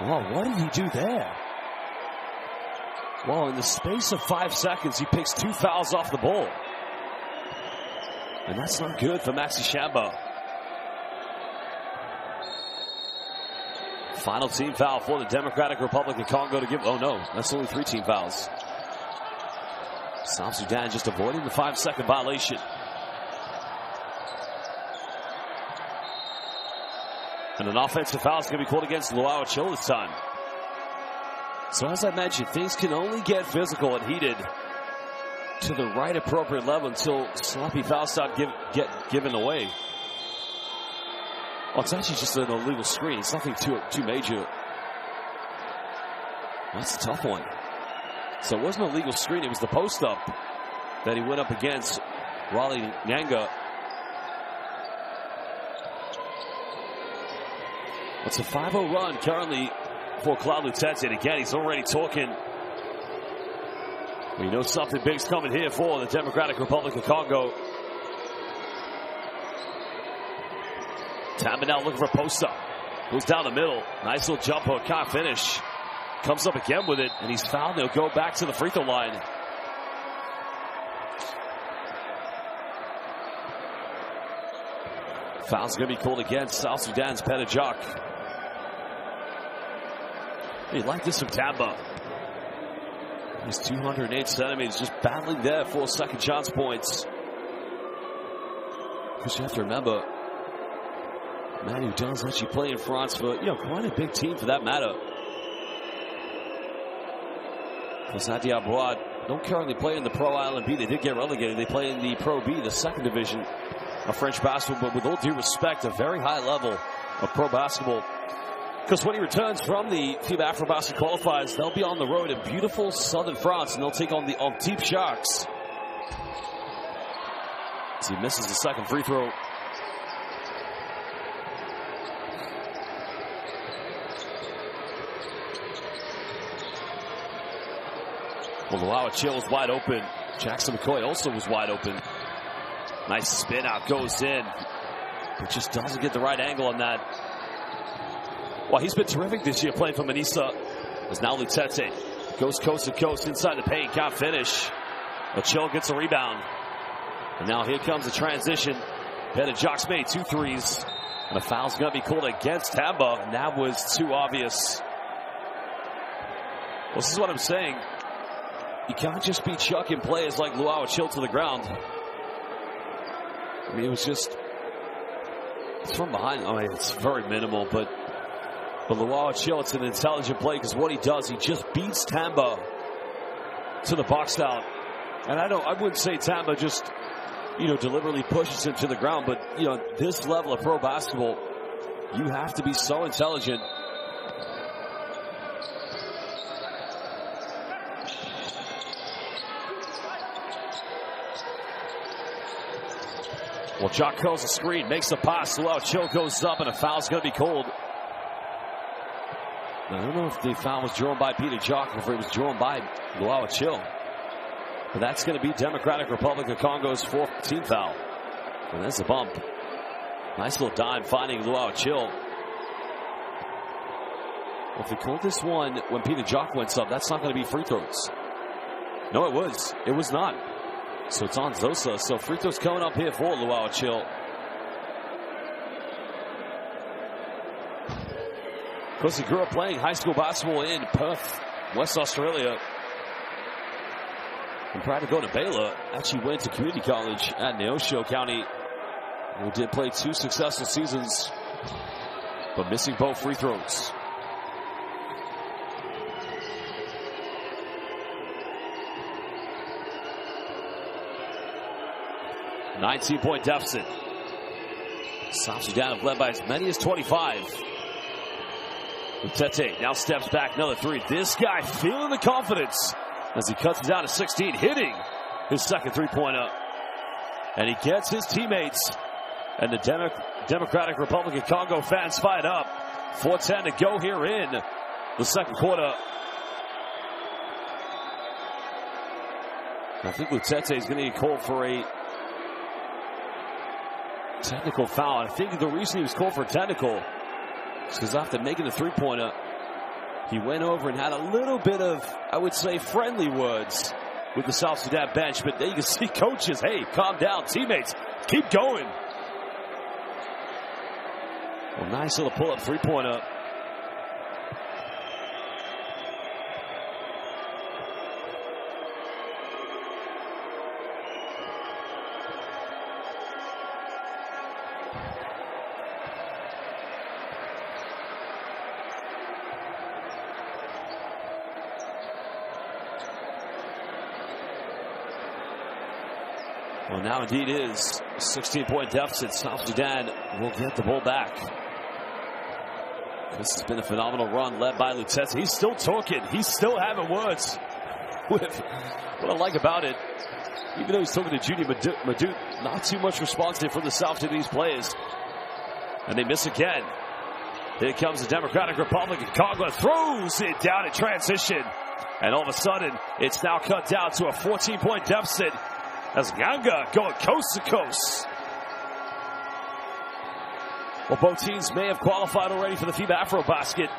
Well, what did he do there? Well, in the space of 5 seconds, he picks 2 fouls off the ball. And that's not good for Maxi Shamba. Final team foul for the Democratic Republic of Congo to give. Oh no, that's only 3 team fouls. South Sudan just avoiding the 5-second violation. And an offensive foul is going to be called against Luau Chill this time. So as I mentioned, things can only get physical and heated to the right appropriate level until sloppy fouls start get given away. Well, it's actually just an illegal screen. It's nothing too major. That's a tough one. So it wasn't a legal screen. It was the post up that he went up against Raleigh Nyanga. It's a 5-0 run currently for Claude Lutete. And again, he's already talking. We know something big's coming here for the Democratic Republic of Congo. Tamba now looking for a post-up. Goes down the middle. Nice little jump hook. Can't finish. Comes up again with it, and he's fouled. They'll go back to the free throw line. Foul's going to be called against South Sudan's Petejok. You like this from Tamba. He's 208 centimeters, just battling there for second chance points. Because you have to remember, man who does let you play in France for, quite a big team for that matter. Because Nadia Abouad don't currently play in the Pro Island B. They did get relegated. They play in the Pro B, the second division of French basketball. But with all due respect, a very high level of pro basketball. Because when he returns from the FIBA AfroBasket qualifiers, they'll be on the road in beautiful southern France, and they'll take on the Antibes Sharks As he misses the second free throw. Well, Luau Chill was wide open. Jackson McCoy also was wide open. Nice spin out, goes in. But just doesn't get the right angle on that. Well, he's been terrific this year playing for Manisa. As now Lutete goes coast to coast inside the paint. Can't finish. But Chill gets a rebound. And now here comes the transition. Headed Jocks made 2 threes. And a foul's going to be called against Tamba. And that was too obvious. Well, this is what I'm saying. You can't just be chucking players like Luau Chill to the ground. I mean, it was just, it's from behind. I mean, it's very minimal, but Luau Chill, it's an intelligent play because what he does, he just beats Tamba to the box out. And I wouldn't say Tamba just, deliberately pushes him to the ground, but, this level of pro basketball, you have to be so intelligent. Well, Jock calls the screen, makes a pass. Luau Chill goes up, and a foul's going to be called. I don't know if the foul was drawn by Peter Jock or if it was drawn by Luau Chill. But that's going to be Democratic Republic of Congo's 4th team foul. And there's a bump. Nice little dime finding Luau Chill. Well, if they called this one when Peter Jock went up, that's not going to be free throws. No, it was. It was not. So it's on Zosa. So free throws coming up here for Luau Chill. Of course, he grew up playing high school basketball in Perth, West Australia. And prior to going to Baylor, actually went to community college at Neosho County. He did play 2 successful seasons, but missing both free throws. A 19-point deficit. South Sudan have led by as many as 25. Tete now steps back, another 3. This guy feeling the confidence as he cuts it down to 16, hitting his second 3-pointer. And he gets his teammates and the Democratic Republic of Congo fans fired up. 4:10 to go here in the second quarter. I think Lutete is going to get called for a technical foul. I think the reason he was called for a technical is because after making the 3-pointer, he went over and had a little bit of, I would say, friendly words with the South Sudan bench. But there you can see coaches, hey, calm down, teammates, keep going. Well, nice little pull-up 3-pointer. Well, now indeed is a 16-point deficit. South Sudan will get the ball back. This has been a phenomenal run led by Lutete. He's still talking. He's still having words with what I like about it. Even though he's talking to Judy Madut, not too much responsive from the South Sudanese players. And they miss again. Here comes the Democratic Republic of Congo. Throws it down in transition. And all of a sudden, it's now cut down to a 14-point deficit as Ganga going coast to coast. Well, both teams may have qualified already for the FIBA AfroBasket.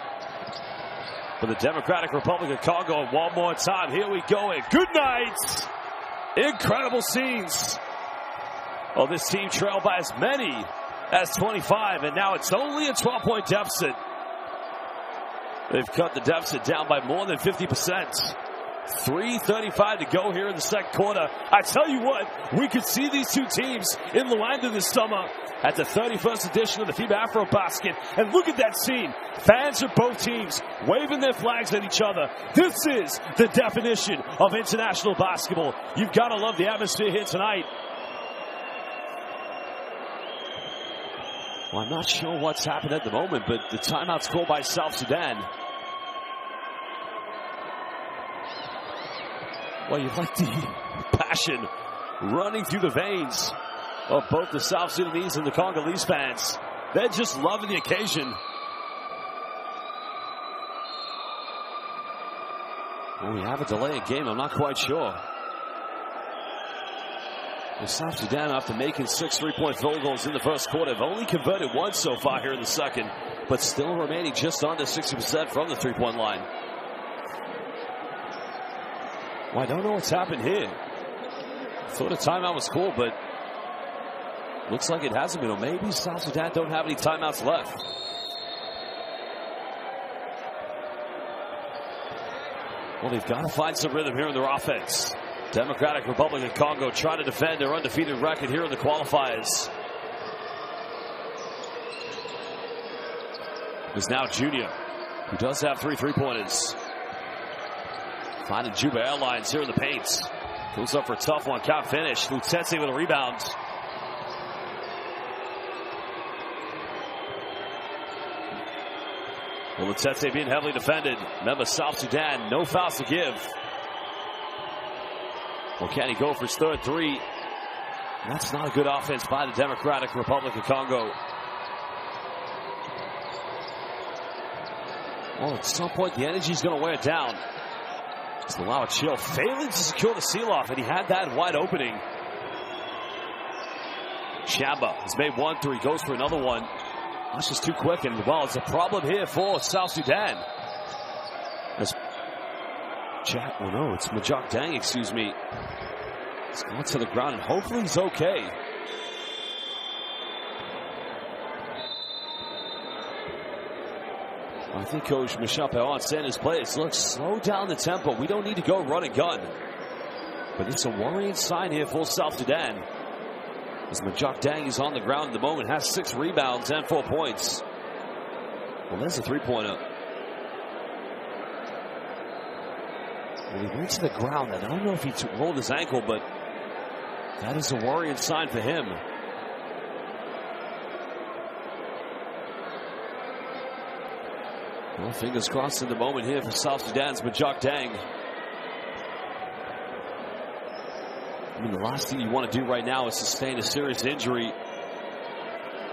For the Democratic Republic of Congo, one more time. Here we go. And good night. Incredible scenes. Oh, this team trailed by as many as 25, and now it's only a 12-point deficit. They've cut the deficit down by more than 50%. 3:35 to go here in the second quarter. I tell you what, we could see these two teams in Luanda this summer at the 31st edition of the FIBA AfroBasket. And look at that scene. Fans of both teams waving their flags at each other. This is the definition of international basketball. You've got to love the atmosphere here tonight. Well, I'm not sure what's happened at the moment, but the timeout's called by South Sudan. Well, you like the passion running through the veins of both the South Sudanese and the Congolese fans. They're just loving the occasion. Well, we have a delay in game. I'm not quite sure. The South Sudan, after making 6 3-point field goals in the first quarter, have only converted 1 so far here in the second, but still remaining just under 60% from the 3-point line. Well, I don't know what's happened here. Thought a timeout was cool, but looks like it hasn't been. Or maybe South Sudan don't have any timeouts left. Well, they've got to find some rhythm here in their offense. Democratic Republic of Congo trying to defend their undefeated record here in the qualifiers. It's now Junior, who does have 3 3-pointers. Finding Juba Airlines here in the paint. Goes up for a tough one, can't finish. Lutete with a rebound. Well, Lutete being heavily defended. Remember, South Sudan, no fouls to give. Well, can he go for his third 3? That's not a good offense by the Democratic Republic of Congo. Well, at some point, the energy's going to wear down. Just allow a chill. Failing to secure the seal-off, and he had that wide opening. Shamba has made 1 3, goes for another one. That's just too quick, and well, it's a problem here for South Sudan. As it's Majok Dang, excuse me. He's going to the ground, and hopefully he's okay. I think Coach Michel Perron said in his plays, look, slow down the tempo. We don't need to go run and gun. But it's a worrying sign here for South Sudan. As Majok Dang is on the ground at the moment, has 6 rebounds and 4 points. Well, there's a 3-pointer. Well, he went to the ground. I don't know if he rolled his ankle, but that is a worrying sign for him. Well, fingers crossed in the moment here for South Sudan's Majok Dang. I mean, the last thing you want to do right now is sustain a serious injury.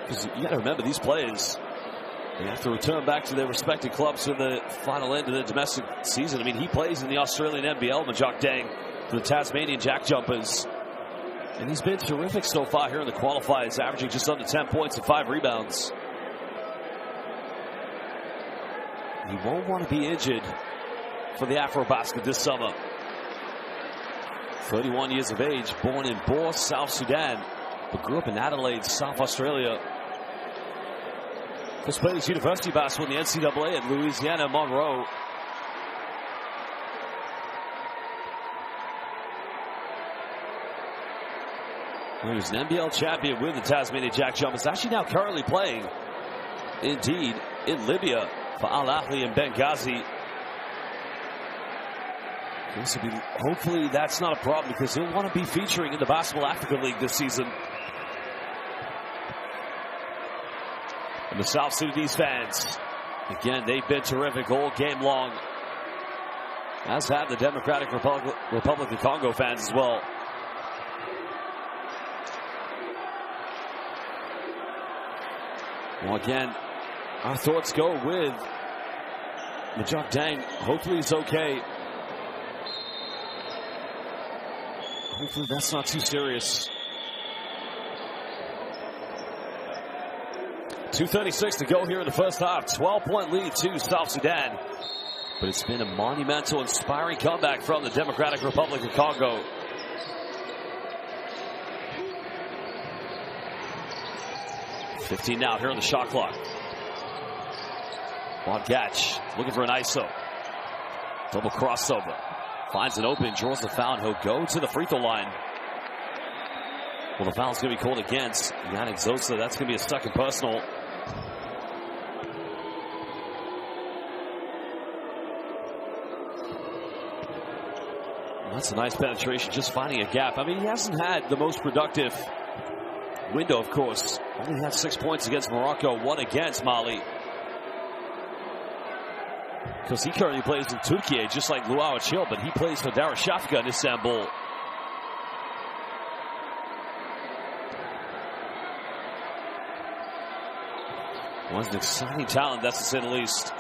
Because you got to remember, these players, they have to return back to their respective clubs for the final end of the domestic season. I mean, he plays in the Australian NBL, Majok Dang, for the Tasmanian Jack Jumpers. And he's been terrific so far here in the qualifiers, averaging just under 10 points and 5 rebounds. He won't want to be injured for the AfroBasket this summer. 31 years of age, born in Bor, South Sudan, but grew up in Adelaide, South Australia. Just played his university basketball in the NCAA at Louisiana Monroe. He was an NBL champion with the Tasmanian Jack Jumpers. Actually now currently playing, indeed, in Libya for Al Ahly and Benghazi. This will be, hopefully that's not a problem, because he'll want to be featuring in the Basketball Africa League this season. And the South Sudanese fans, again, they've been terrific all game long, as have the Democratic Republic of Congo fans as well. Well, again, our thoughts go with Majok Dang. Hopefully he's okay. Hopefully that's not too serious. 2:36 to go here in the first half. 12-point lead to South Sudan. But it's been a monumental, inspiring comeback from the Democratic Republic of Congo. $15 now here on the shot clock. Gatch looking for an ISO. Double crossover. Finds an open, draws the foul, and he'll go to the free throw line. Well, the foul's going to be called against Yannick Zosa. That's going to be a second personal. That's a nice penetration, just finding a gap. I mean, he hasn't had the most productive window, of course. Only had 6 points against Morocco, 1 against Mali. Because he currently plays in Turkey, just like Luau Achil, but he plays for Darüşşafaka in Istanbul. Was an exciting talent, that's to say the least.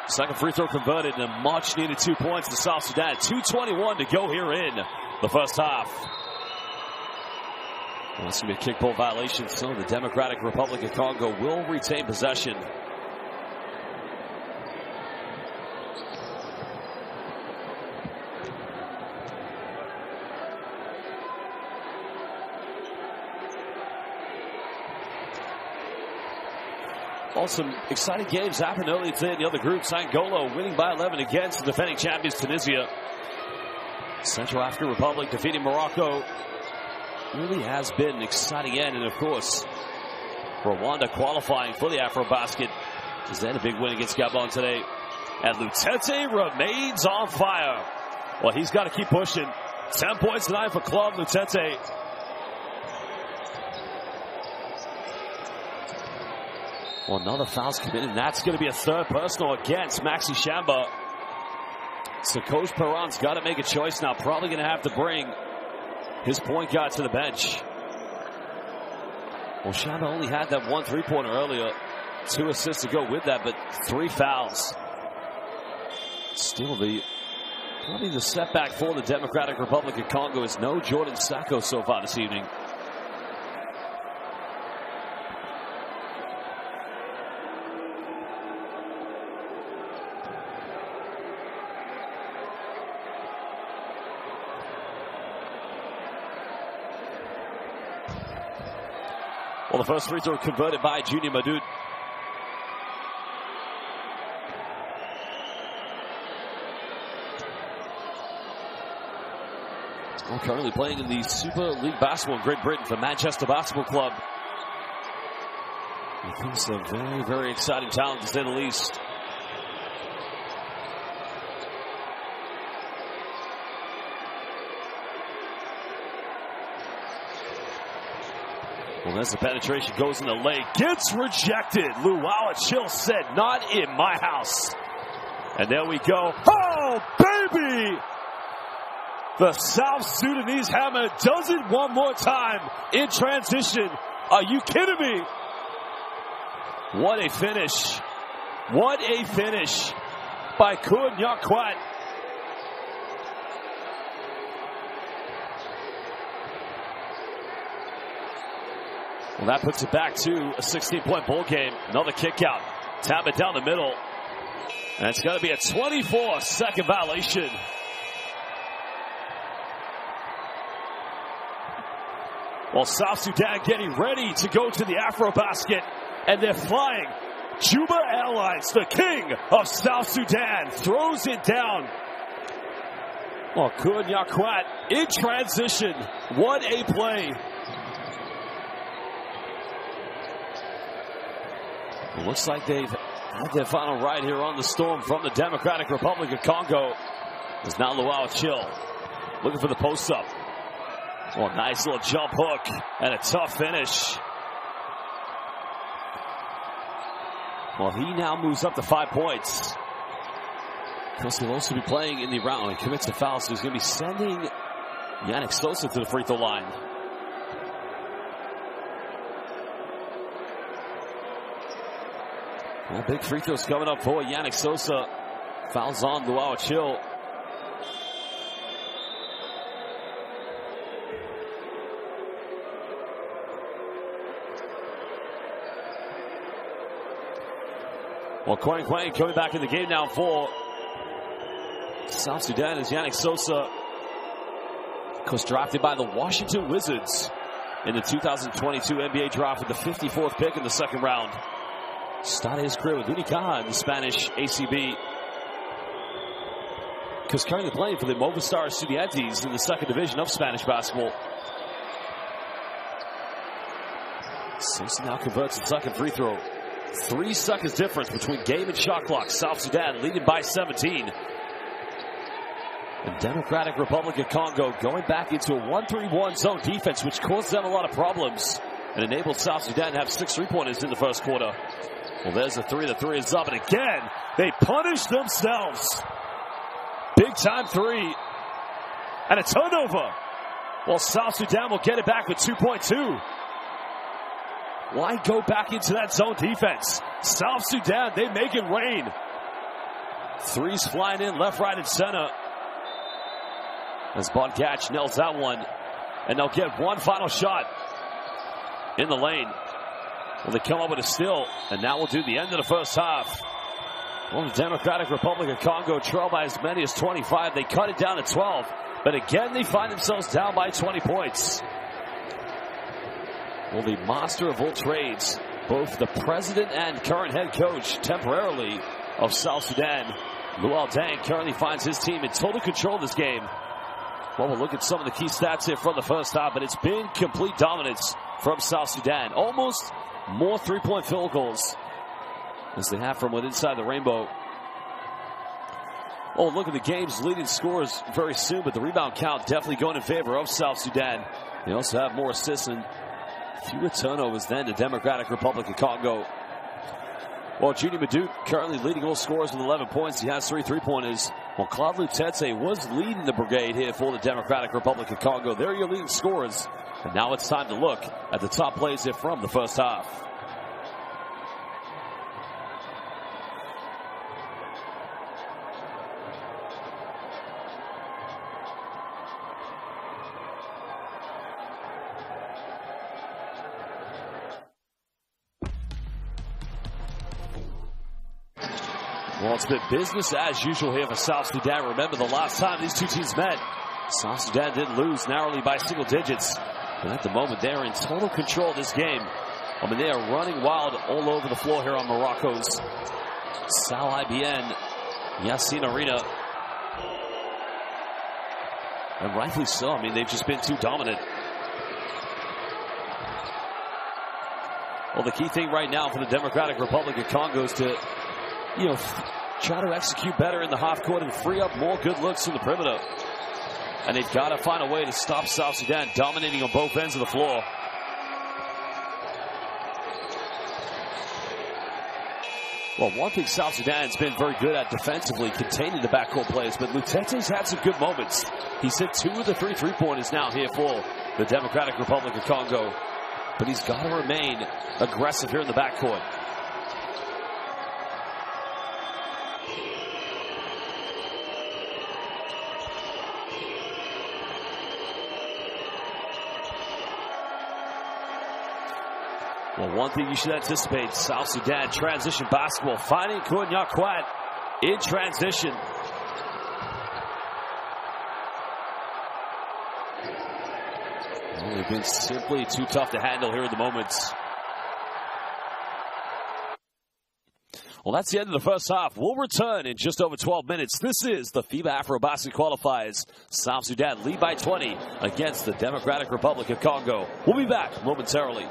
Second free throw converted and a much needed 2 points to South Sudan. 2:21 to go here in the first half. Well, it's going to be a kickball violation, so the Democratic Republic of Congo will retain possession. Well, some exciting games happened earlier today in the other groups. Angola winning by 11 against the defending champions Tunisia. Central African Republic defeating Morocco. Really has been an exciting end. And of course, Rwanda qualifying for the AfroBasket. Is that a big win against Gabon today? And Lutete remains on fire. Well, he's got to keep pushing. 10 points tonight for Club Lutete. Well, another foul's committed, and that's going to be a third personal against Maxi Shamba. So Coach Perron's got to make a choice now. Probably going to have to bring his point guard to the bench. Well, Shamba only had that 1 3-pointer earlier. 2 assists to go with that, but 3 fouls. Still probably the setback for the Democratic Republic of Congo is no Jordan Sacco so far this evening. Well, the first free throw converted by Junior Madud. Well, currently playing in the Super League Basketball in Great Britain for Manchester Basketball Club. I think it's a very, very exciting talent to say the least. Well, as the penetration goes in the lane, gets rejected. Luau Chill said, "Not in my house." And there we go. Oh, baby! The South Sudanese Hammer does it one more time in transition. Are you kidding me? What a finish. What a finish by Kun Yakwat. Well, that puts it back to a 16-point ball game. Another kick out. Tap it down the middle. And it's going to be a 24-second violation. Well, South Sudan getting ready to go to the AfroBasket. And they're flying. Juba Airlines, the king of South Sudan, throws it down. Well, Kun Yakwat in transition. What a play. It looks like they've had their final ride here on the Storm from the Democratic Republic of Congo. It's now Luau Chill looking for the post-up. Well, nice little jump hook and a tough finish. Well, he now moves up to 5 points. Because he'll also be playing in the round. He commits a foul, so he's going to be sending Yannick Sosa to the free throw line. Well, big free throws coming up for Yannick Sosa. Fouls on Luau Chill. Well, Quang coming back in the game now for South Sudan is Yannick Sosa. Of course, drafted by the Washington Wizards in the 2022 NBA draft with the 54th pick in the second round. Started his career with Unicaja in the Spanish ACB. Because currently playing for the Movistar Estudiantes in the second division of Spanish basketball. Sosa now converts the second free throw. 3 seconds difference between game and shot clock. South Sudan leading by 17. The Democratic Republic of Congo going back into a 1-3-1 zone defense, which caused them a lot of problems and enabled South Sudan to have 6 3-pointers in the first quarter. Well, there's a 3. The 3 is up, and again, they punish themselves. Big time 3. And a turnover. Well, South Sudan will get it back with 2.2. Why go back into that zone defense? South Sudan, they make it rain. Threes flying in left, right, and center. As Bodgach nails that one. And they'll get one final shot in the lane. Well, they come up with a steal, and that will do the end of the first half. Well, the Democratic Republic of Congo trail by as many as 25. They cut it down to 12. But again, they find themselves down by 20 points. Well, the master of all trades, both the president and current head coach temporarily of South Sudan, Luol Deng, currently finds his team in total control of this game. Well, we'll look at some of the key stats here from the first half, but it's been complete dominance from South Sudan. Almost more three-point field goals as they have from within inside the rainbow. Oh, look at the game's leading scorers very soon, but the rebound count definitely going in favor of South Sudan. They also have more assists and fewer turnovers than the Democratic Republic of Congo. Well, Junior Madut currently leading all scorers with 11 points. He has 3 3-pointers. Well, Claude Lutete was leading the brigade here for the Democratic Republic of Congo. They're your leading scorers. And now it's time to look at the top plays here from the first half. Well, it's been business as usual here for South Sudan. Remember the last time these two teams met, South Sudan did lose narrowly by single digits. But at the moment, they're in total control of this game. I mean, they are running wild all over the floor here on Morocco's Sal IBN Yassine Arena. And rightfully so. I mean, they've just been too dominant. Well, the key thing right now for the Democratic Republic of Congo is to, try to execute better in the half court and free up more good looks in the perimeter. And they've got to find a way to stop South Sudan dominating on both ends of the floor. Well, one thing South Sudan's been very good at defensively, containing the backcourt players, but Lutete's had some good moments. He's hit 2 of the 3 3-pointers now here for the Democratic Republic of Congo. But he's got to remain aggressive here in the backcourt. Well, one thing you should anticipate, South Sudan transition basketball, finding Kunyakwat in transition. Well, they've been simply too tough to handle here in the moments. Well, that's the end of the first half. We'll return in just over 12 minutes. This is the FIBA AfroBasket Qualifiers. South Sudan lead by 20 against the Democratic Republic of Congo. We'll be back momentarily.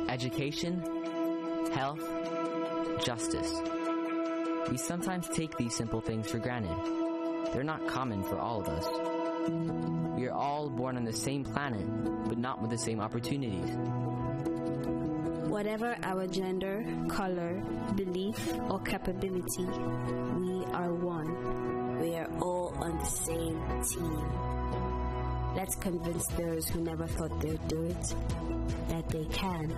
Education, health, justice. We sometimes take these simple things for granted. They're not common for all of us. We are all born on the same planet, but not with the same opportunities. Whatever our gender, color, belief, or capability, we are one. We are all on the same team. Let's convince those who never thought they'd do it that they can.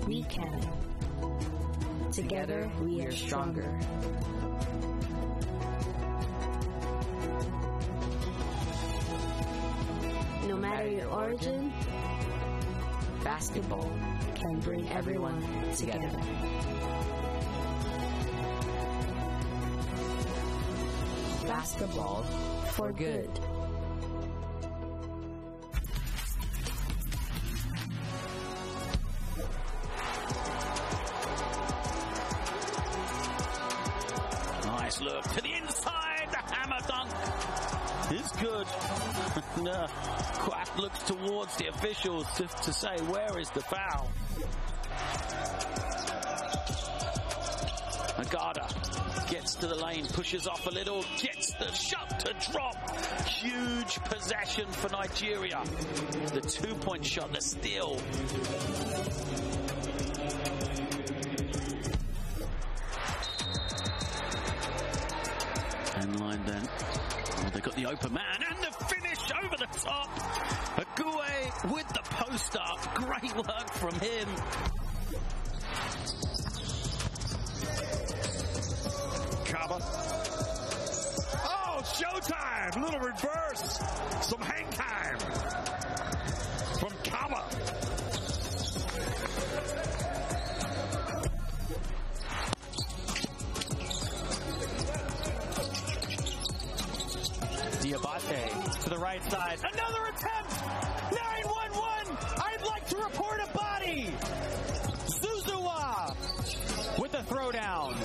We can. Together, we are stronger. No matter your origin, basketball can bring everyone together. Basketball for good. Nice look to the inside, the hammer dunk is good. Quack looks towards the officials to say, where is the foul? Agada gets to the lane, pushes off a little, gets the shot to drop. Huge possession for Nigeria. The 2-point shot, the steal. And line then. the open man, and the finish over the top. Aguwe with the post up. Great work from him. Kaba. Oh, showtime! Little reverse. Some hang time from Kaba. Diabate to the right side. Another attempt! 9-1-1! I'd like to report a body! Suzuwa with the throwdown.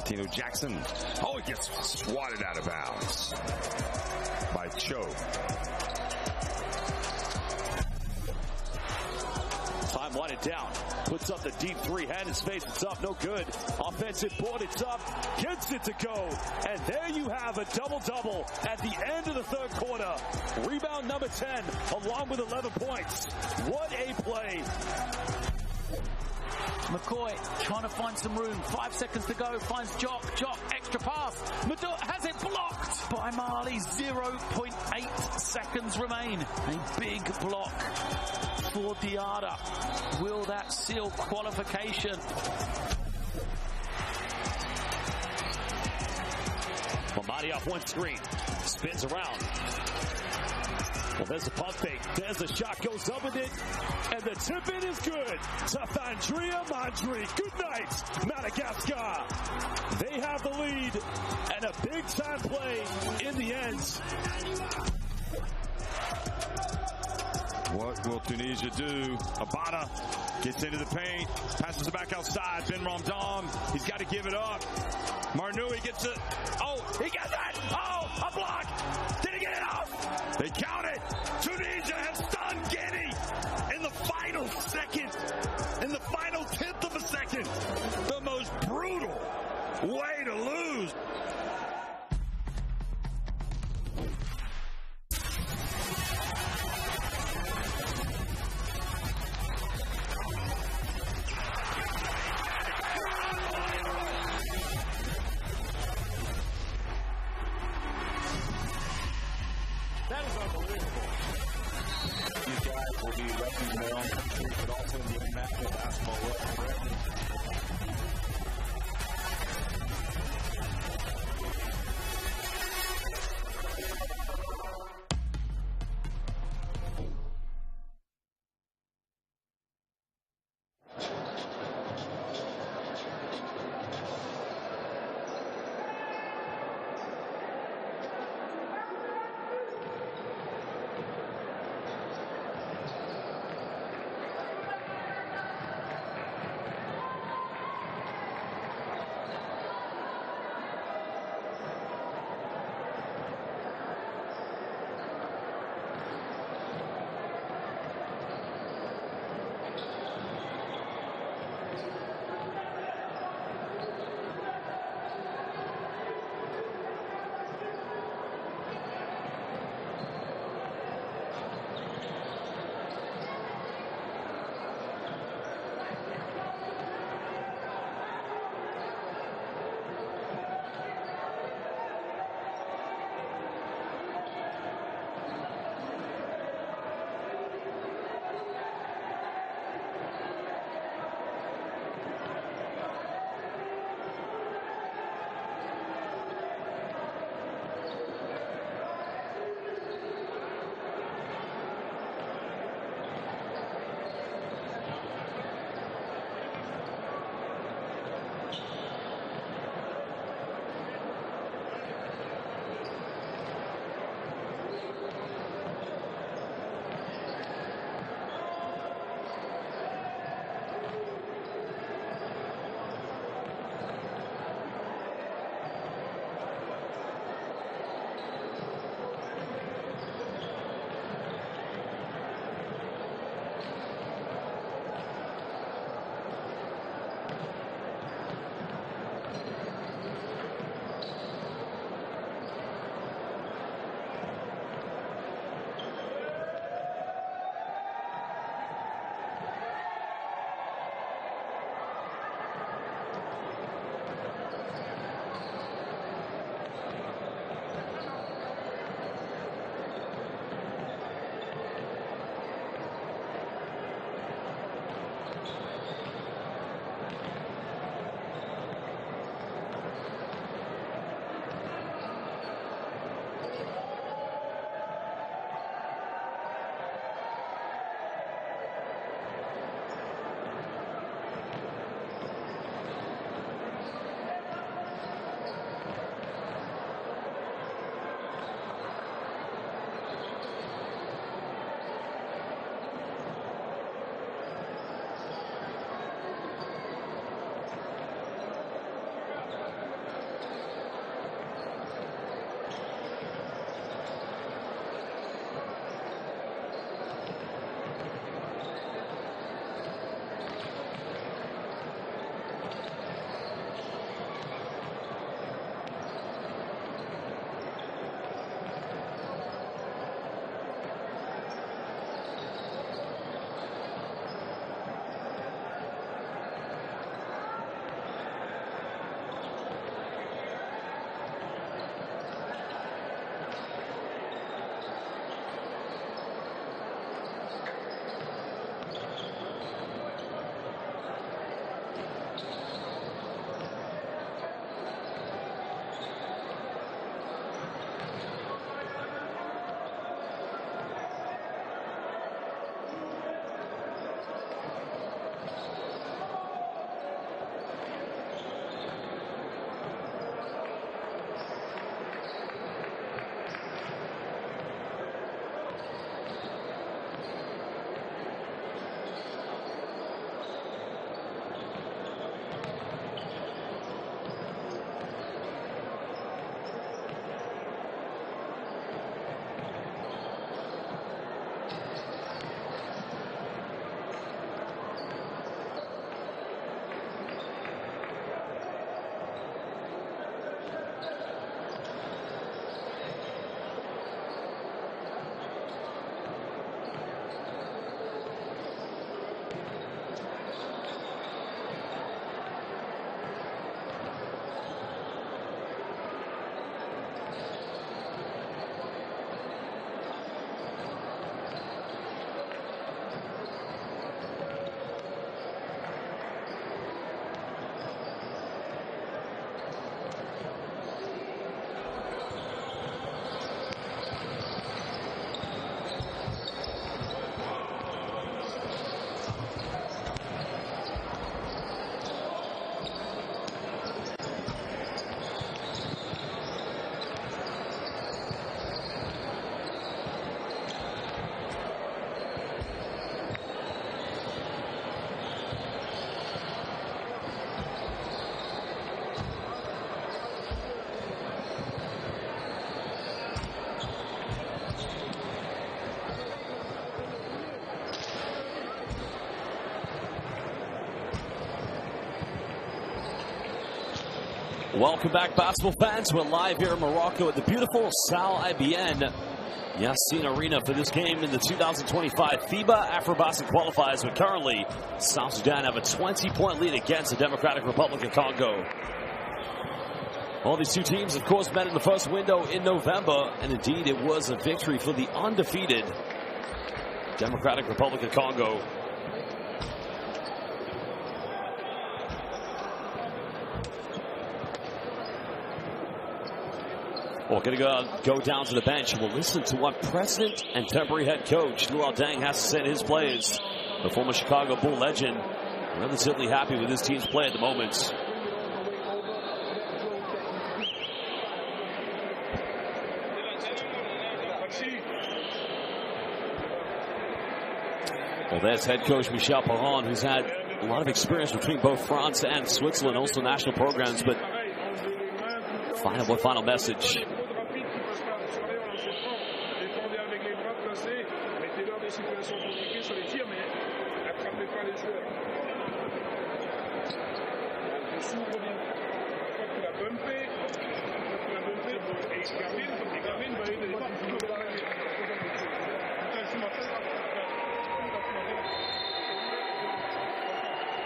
Tino Jackson. Oh, he gets swatted out of bounds by Cho. Time winding down. Puts up the deep three. Hand in space. It's up. No good. Offensive board. It's up. Gets it to go. And there you have a double-double at the end of the third quarter. Rebound number 10 along with 11 points. What a play. McCoy trying to find some room. 5 seconds to go. Finds Jock. Jock, extra pass. Madu has it blocked by Marley. 0.8 seconds remain. A big block for Diarra. Will that seal qualification? Mamadi off one screen. Spins around. Well, there's a pump fake. There's the shot. Goes up with it. And the tip-in is good. To Andrea Mandri. Good night, Madagascar. They have the lead. And a big-time play in the end. What will Tunisia do? Abada gets into the paint. Passes it back outside. Ben Ramdam. He's got to give it up. Marnui gets it. Oh, he got that. Oh, a block. Did he get it off? They count it. Tunisia has stunned Guinea in the final second. In the final tenth of a second. The most brutal way to lose. That is unbelievable. These guys will be representing their own country, but also in the international basketball world forever. Welcome back, basketball fans. We're live here in Morocco at the beautiful Sal Ibn Yassine Arena for this game in the 2025 FIBA AfroBasket Qualifiers. But currently, South Sudan have a 20-point lead against the Democratic Republic of Congo. All these two teams, of course, met in the first window in November, and indeed it was a victory for the undefeated Democratic Republic of Congo. We're going to go down to the bench and we'll listen to what President and temporary head coach Luau Deng has to say to his players. The former Chicago Bull legend, relatively happy with his team's play at the moment. Well, there's head coach Michel Perron, who's had a lot of experience between both France and Switzerland, also national programs, but final message.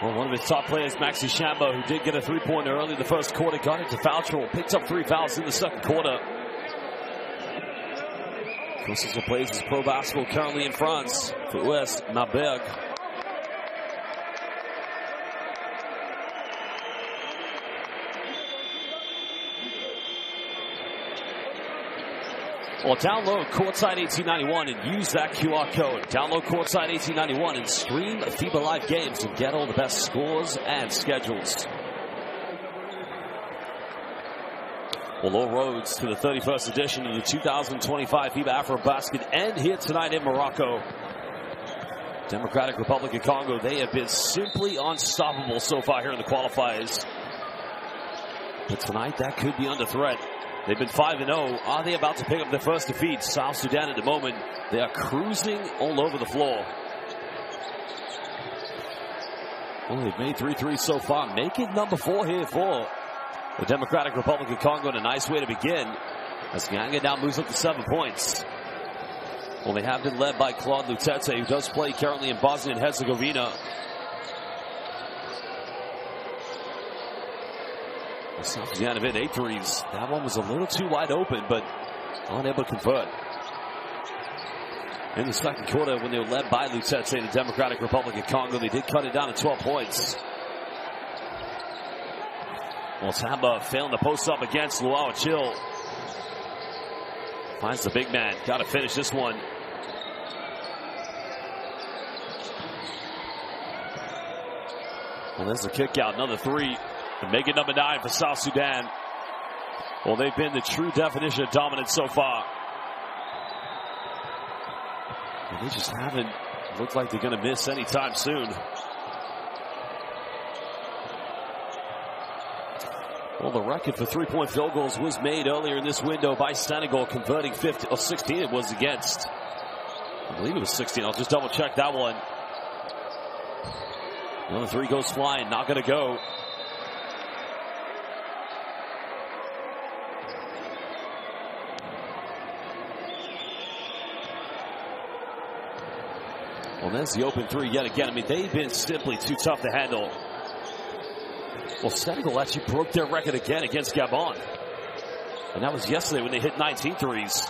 Well, one of his top players, Maxi Shamba, who did get a three-pointer early in the first quarter, got into foul trouble, picked up 3 fouls in the second quarter. This plays his pro basketball currently in France for US Marburg. Well, download Courtside 1891 and use that QR code. Download Courtside 1891 and stream FIBA Live games and get all the best scores and schedules. Well, all roads to the 31st edition of the 2025 FIBA AfroBasket end here tonight in Morocco. Democratic Republic of Congo, they have been simply unstoppable so far here in the qualifiers. But tonight, that could be under threat. They've been 5-0. Are they about to pick up their first defeat? South Sudan at the moment, they are cruising all over the floor. Well, they've made 3 threes so far. Make it number 4 here for the Democratic Republic of Congo, and a nice way to begin as Ganga now moves up to 7 points. Well, they have been led by Claude Lutete, who does play currently in Bosnia and Herzegovina. South Sudan have hit 8 threes. That one was a little too wide open, but unable to convert. In the second quarter, when they were led by Lutete, the Democratic Republic of Congo, they did cut it down to 12 points. Well, Samba failing to post up against Luau Chill. Finds the big man. Got to finish this one. Well, there's the kick out. Another 3. And make it number 9 for South Sudan. Well, they've been the true definition of dominance so far. And they just haven't looked like they're going to miss anytime soon. Well, the record for three-point field goals was made earlier in this window by Senegal, converting 16 it was against. I believe it was 16. I'll just double check that one. Another 3 goes flying, not going to go. Well, there's the open 3 yet again. I mean, they've been simply too tough to handle. Well, Senegal actually broke their record again against Gabon. And that was yesterday when they hit 19 threes.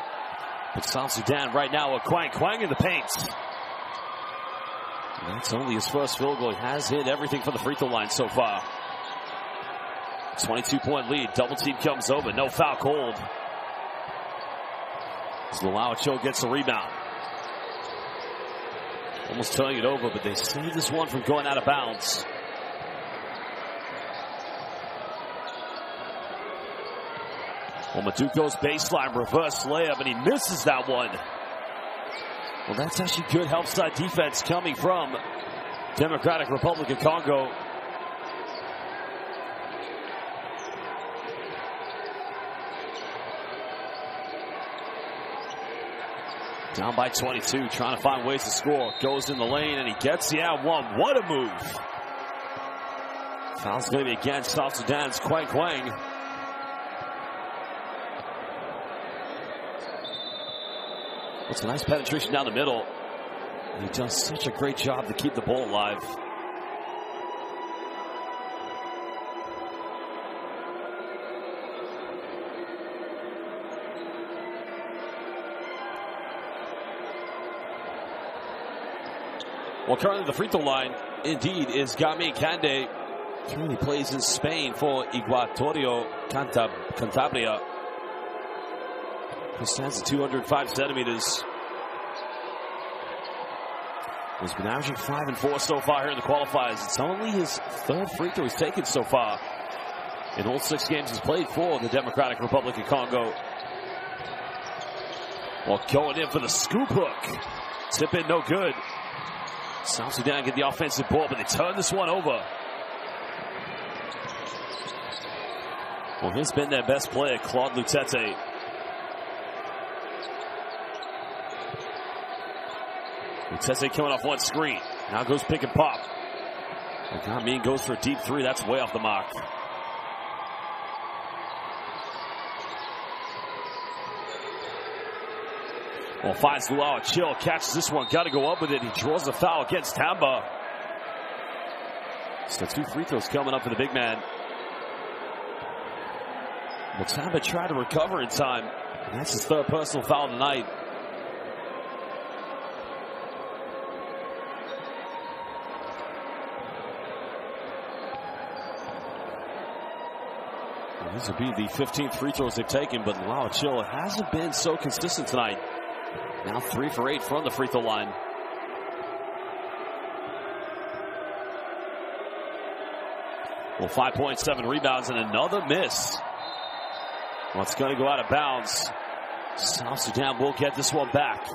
But South Sudan right now, Quang in the paint. And that's only his first field goal. He has hit everything from the free throw line so far. 22-point lead. Double team comes over. No foul called. As Luau Cho gets the rebound. Almost turning it over, but they saved this one from going out of bounds. Well, Maduko's baseline reverse layup, and he misses that one. Well, that's actually good help side defense coming from Democratic Republic of Congo. Down by 22, trying to find ways to score. Goes in the lane, and he gets the one. What a move. Foul's going to be against South Sudan's Quang. It's a nice penetration down the middle. He does such a great job to keep the ball alive. Well, currently the free throw line, indeed, is Gami Kande. Currently plays in Spain for Iguatorio Cantabria. He stands at 205 centimeters. He's been averaging 5 and 4 so far here in the qualifiers. It's only his third free throw he's taken so far in all 6 games he's played for the Democratic Republic of Congo. Well, going in for the scoop hook. Tip in, no good. South Sudan get the offensive ball, but they turn this one over. Well, he's been their best player, Claude Lutete. Lutete coming off one screen. Now goes pick and pop. Gamin goes for a deep 3. That's way off the mark. Well, finds Luau. Chill catches this one. Got to go up with it. He draws the foul against Tamba. So 2 free throws coming up for the big man. Well, Tamba tried to recover in time. And that's his 3rd personal foul tonight. Well, these would be the 15th free throws they've taken, but Luau Chill hasn't been so consistent tonight. Now 3 for 8 from the free throw line. Well, 5.7 rebounds and another miss. Well, it's going to go out of bounds. South Sudan will get this one back.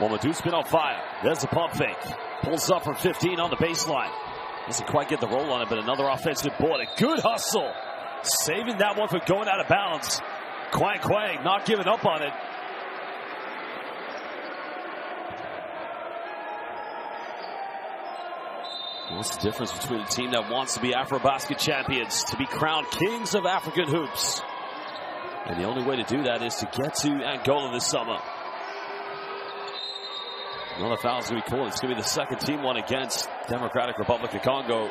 Well, Madu's been on fire. There's the pump fake. Pulls up from 15 on the baseline. Doesn't quite get the roll on it, but another offensive board. A good hustle. Saving that one from going out of bounds. Quang not giving up on it. What's the difference between a team that wants to be AfroBasket champions, to be crowned kings of African hoops? And the only way to do that is to get to Angola this summer. Another foul is going to be called. It's going to be the 2nd team one against Democratic Republic of Congo.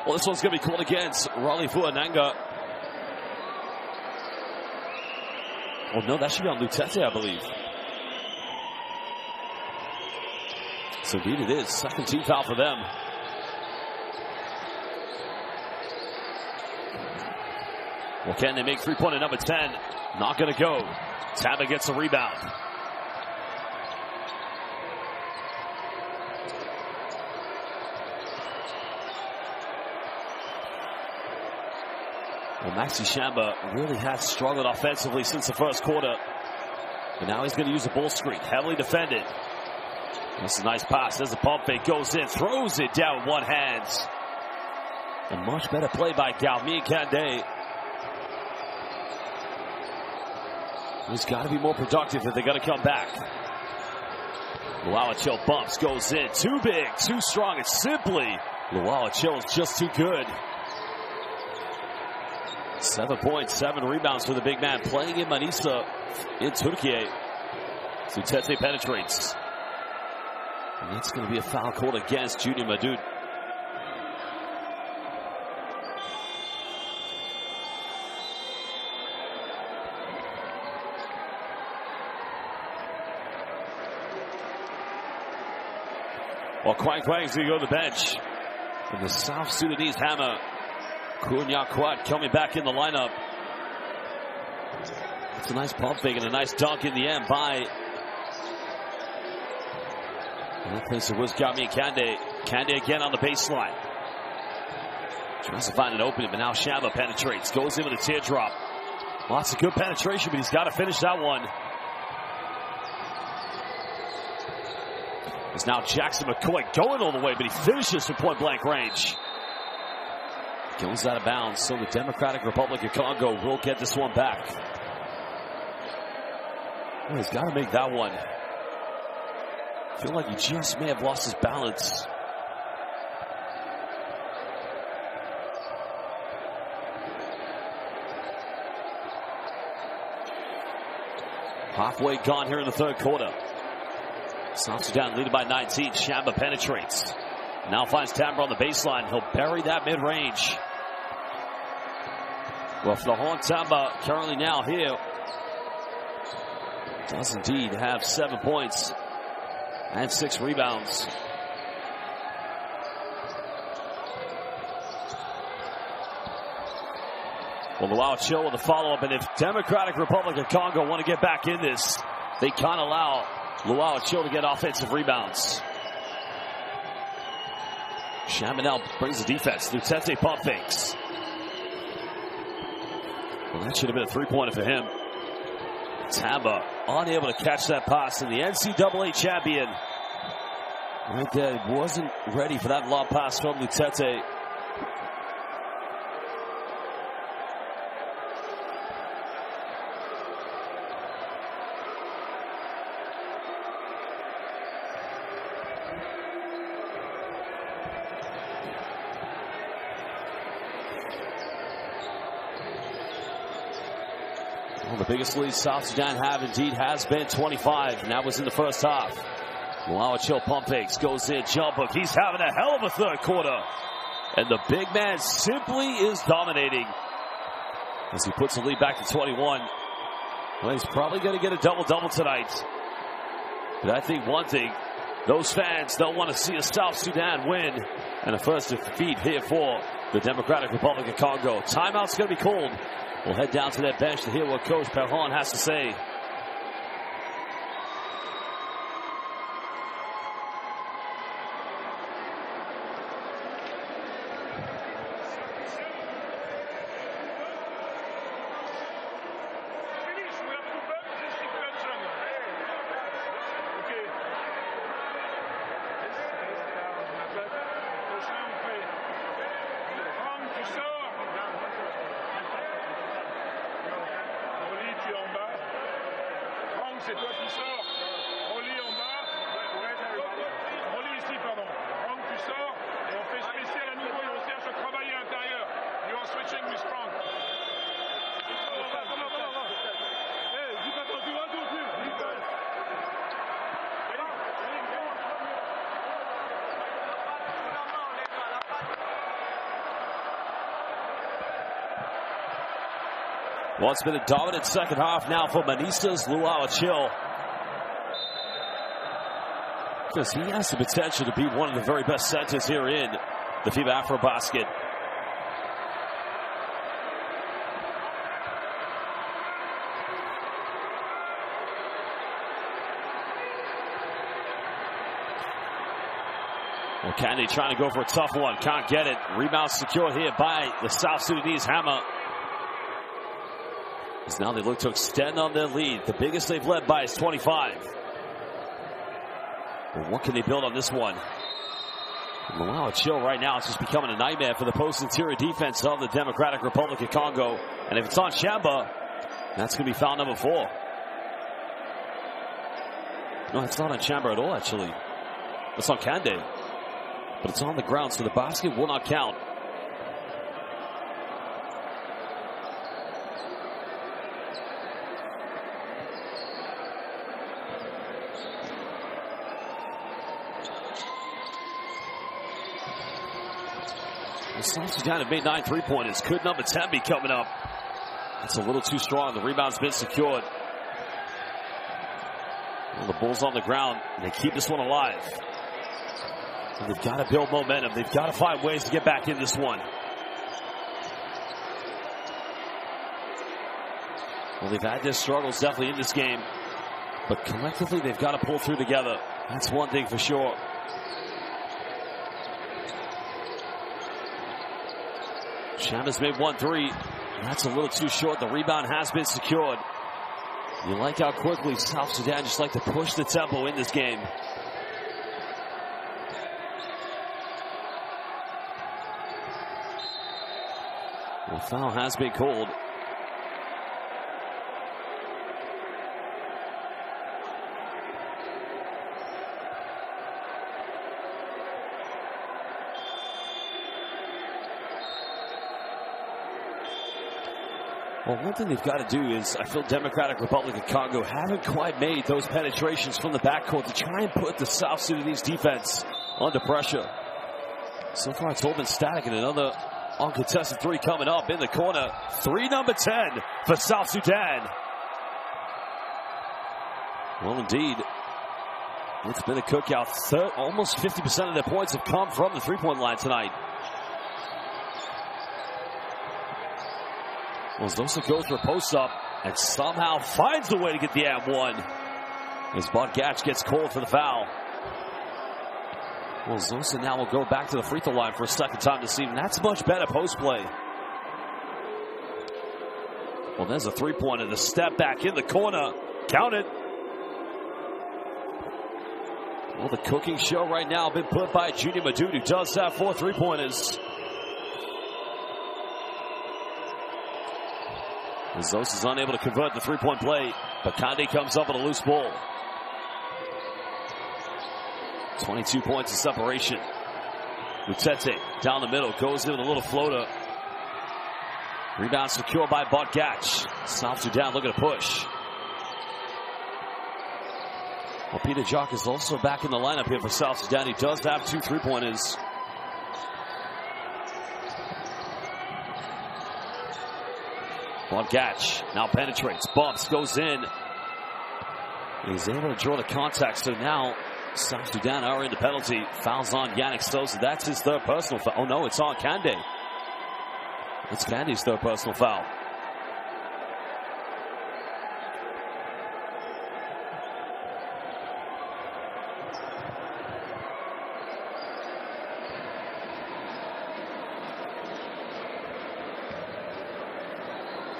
Well, this one's going to be called against Raleigh Fuananga. Oh, no, that should be on Lutete, I believe. So, indeed, it is. 2nd team foul for them. Well, can they make 3-pointer number 10? Not going to go. Tamba gets a rebound. Well, Maxi Shamba really has struggled offensively since the 1st quarter. But now he's going to use a ball screen. Heavily defended. That's a nice pass. There's a pump fake. Goes in. Throws it down with one hand. A much better play by Galmi Kande. He's got to be more productive if they're going to come back. Luau Chill bumps. Goes in. Too big. Too strong. It's simply Luau Chill is just too good. 7.7 rebounds for the big man, playing in Manisa in Turkey. Lutete penetrates. And that's going to be a foul called against Junior Madud. Well, Quang is going to go to the bench. And the South Sudanese hammer, Kunya Quad, coming back in the lineup. It's a nice pump fake and a nice dunk in the end by. And that place was Gami Kande. Kande again on the baseline. Tries to find an opening, but now Shamba penetrates. Goes in with a teardrop. Lots of good penetration, but he's got to finish that one. It's now Jackson McCoy going all the way, but he finishes from point blank range. Goes out of bounds, so the Democratic Republic of Congo will get this one back. Well, he's got to make that one. I feel like he just may have lost his balance. Halfway gone here in the third quarter. South Sudan leading by 19. Shamba penetrates. Now finds Tamber on the baseline. He'll bury that mid-range. Well, Florent Tamba currently now here does indeed have 7 points and 6 rebounds. Well, Luau Chill with a follow-up, and if Democratic Republic of Congo want to get back in this, they can't allow Luau Chill to get offensive rebounds. Chaminel brings the defense. Lutete pump fakes. Well, that should have been a three-pointer for him. Tamba unable to catch that pass, and the NCAA champion right there wasn't ready for that lob pass from Lutete. Well, the biggest lead South Sudan have indeed has been 25, and that was in the first half. Luau Chill pump fakes, goes in, jump hook. He's having a hell of a third quarter. And the big man simply is dominating as he puts the lead back to 21. Well, he's probably going to get a double-double tonight. But I think one thing, those fans don't want to see a South Sudan win. And a first defeat here for the Democratic Republic of Congo. Timeout's going to be called. We'll head down to that bench to hear what Coach Perron has to say. C'est toi qui sors. Rolly en bas. Rolly ici, pardon. Franck, tu sors. Et on fait spécial à nouveau. Et on cherche à travailler à l'intérieur. You are switching with Franck. Well, it's been a dominant second half now for Manista's Luau Chill. Because he has the potential to be one of the very best centers here in the FIBA AfroBasket. Well, Kennedy trying to go for a tough one. Can't get it. Rebound secured here by the South Sudanese Hammer. As now they look to extend on their lead. The biggest they've led by is 25. But what can they build on this one? Luau Chill right now is just becoming a nightmare for the post-interior defense of the Democratic Republic of Congo. And if it's on Shamba, that's going to be foul number 4. No, it's not on Shamba at all, actually. It's on Kande. But it's on the ground, so the basket will not count. South Sudan have made 9 3-pointers. Could number 10 be coming up? That's a little too strong. The rebound's been secured. Well, the Bulls on the ground. And they keep this one alive. And they've got to build momentum. They've got to find ways to get back in this one. Well, they've had their struggles definitely in this game. But collectively, they've got to pull through together. That's one thing for sure. Shamba's made 1 3. That's a little too short. The rebound has been secured. You like how quickly South Sudan just like to push the tempo in this game. The foul has been called. Well, one thing they've got to do is, I feel Democratic Republic of Congo haven't quite made those penetrations from the backcourt to try and put the South Sudanese defense under pressure. So far, it's all been static, and another uncontested three coming up in the corner. Three, number 10 for South Sudan. Well, indeed, it's been a cookout. Almost 50% of their points have come from the three-point line tonight. Well, Zosa goes for a post-up and somehow finds a way to get the and one. As Bogach gets called for the foul. Well, Zosa now will go back to the free throw line for a second time this evening. That's much better post play. Well, there's a three-pointer. The step back in the corner. Count it. Well, the cooking show right now been put by Junior Madud, who does have 4 three-pointers. Zosa is unable to convert the three-point play, but Kande comes up with a loose ball. 22 points of separation. Utete down the middle, goes in with a little floater. Rebound secured by Bogach. South Sudan looking to push. Well, Peter Jock is also back in the lineup here for South Sudan. He does have 2 three-pointers. Bogach now penetrates, bumps, goes in. He's able to draw the contact, so now South Sudan are in the penalty. Fouls on Yannick Stoza. That's his third personal foul. Oh no, it's on Kande. It's Kande's third personal foul.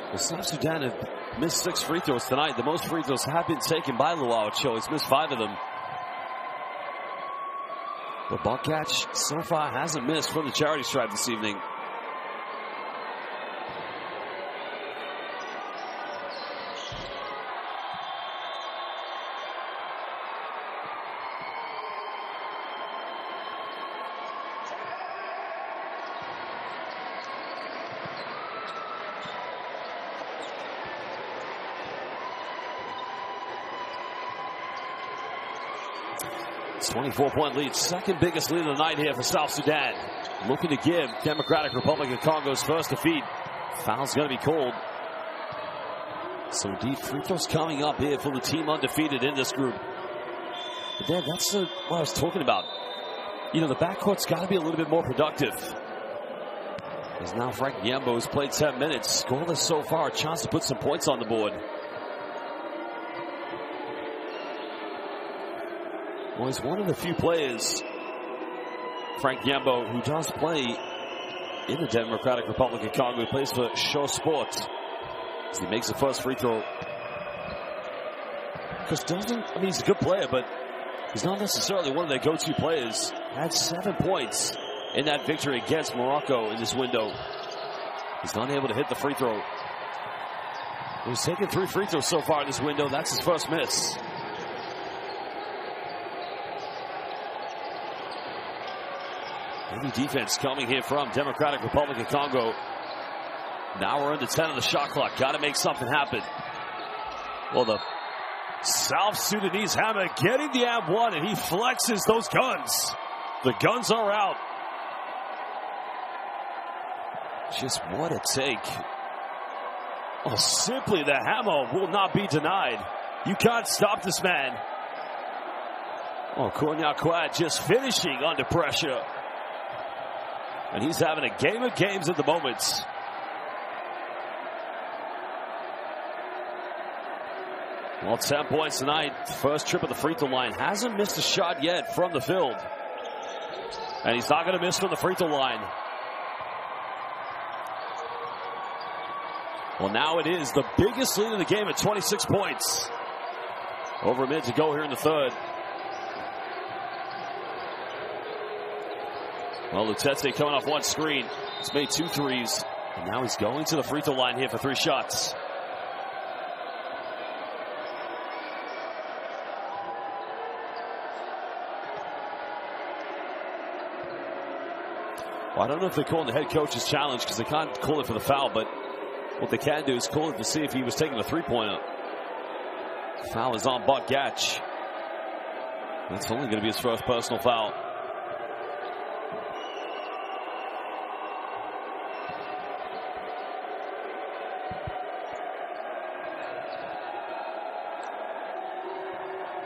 Well, South Sudan have missed 6 free throws tonight. The most free throws have been taken by Luau Cho. He's missed 5 of them. But Bogach so far hasn't missed from the charity stripe this evening. It's 24-point lead, second biggest lead of the night here for South Sudan. Looking to give Democratic Republic of Congo's first defeat. Foul's going to be called. So indeed, free throws coming up here for the team undefeated in this group. But Dan, that's what I was talking about. You know, the backcourt's got to be a little bit more productive. As now Frank Nyambo has played 10 minutes, scoreless so far, a chance to put some points on the board. Well, he's one of the few players, Frank Nyambo, who does play in the Democratic Republic of Congo. He plays for Show Sport. As he makes the first free throw. Because he's a good player, but he's not necessarily one of their go-to players. Had 7 points in that victory against Morocco in this window. He's not able to hit the free throw. He's taken 3 free throws so far in this window. That's his first miss. Heavy defense coming here from Democratic Republic of Congo. Now we're under 10 of the shot clock. Got to make something happen. Well, the South Sudanese hammer getting the and one, and he flexes those guns. The guns are out. Just what a take. Oh, simply the hammer will not be denied. You can't stop this man. Oh, Konya Quad just finishing under pressure. And he's having a game of games at the moment. Well, 10 points tonight. First trip of the free throw line. Hasn't missed a shot yet from the field. And he's not going to miss from the free throw line. Well, now it is the biggest lead of the game at 26 points. Over a minute to go here in the third. Well, Lutete coming off one screen. He's made 2 threes. And now he's going to the free throw line here for 3 shots. Well, I don't know if they're calling the head coach's challenge because they can't call it for the foul, but what they can do is call it to see if he was taking a 3-pointer. Foul is on Bot Gatch. That's only going to be his first personal foul.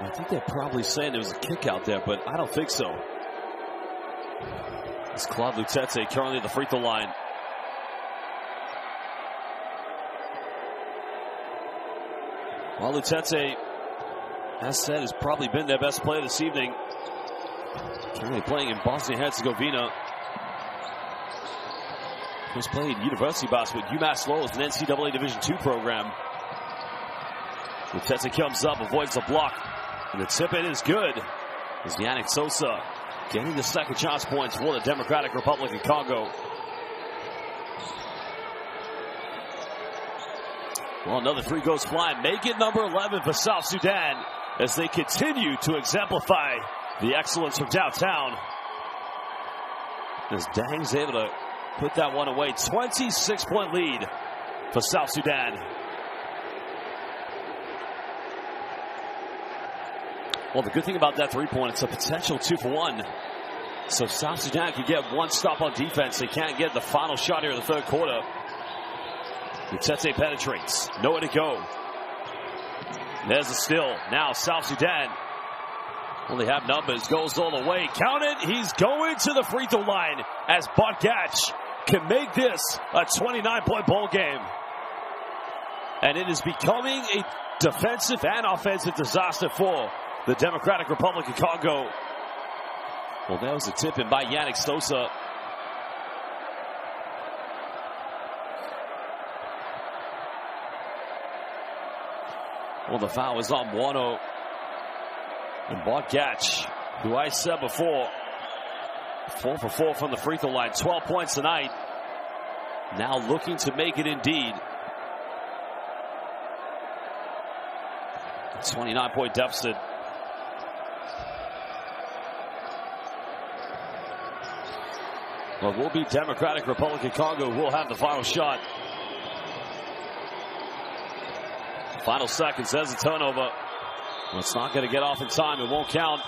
I think they're probably saying there was a kick out there, but I don't think so. It's Claude Lutete currently at the free throw line. Well, Lutete, as said, has probably been their best player this evening. Currently playing in Bosnia-Herzegovina. He's played university basketball at UMass Lowell, an NCAA Division II program. Lutete comes up, avoids the block, and the tip-in is good. As Yannick Sosa getting the second chance points for the Democratic Republic of Congo. Well, another 3 goes flying. Make it number 11 for South Sudan as they continue to exemplify the excellence from downtown. As Dang's able to put that one away. 26-point lead for South Sudan. Well, the good thing about that 3-point, it's a potential 2-for-1. So South Sudan can get 1 stop on defense. They can't get the final shot here in the 3rd quarter. Lutete penetrates. Nowhere to go. There's a steal. Now South Sudan. Well, they have numbers. Goes all the way. Count it. He's going to the free throw line as Bot Gatch can make this a 29-point ball game. And it is becoming a defensive and offensive disaster for the Democratic Republic of Congo. Well, that was a tip-in by Yannick Sosa. Well, the foul is on Wano. And Bot Gatch, who I said before, 4 for 4 from the free throw line. 12 points tonight. Now looking to make it indeed. 29-point deficit. Well, it will be Democratic Republic of Congo who will have the final shot. Final seconds, there's a turnover. Well, it's not going to get off in time. It won't count.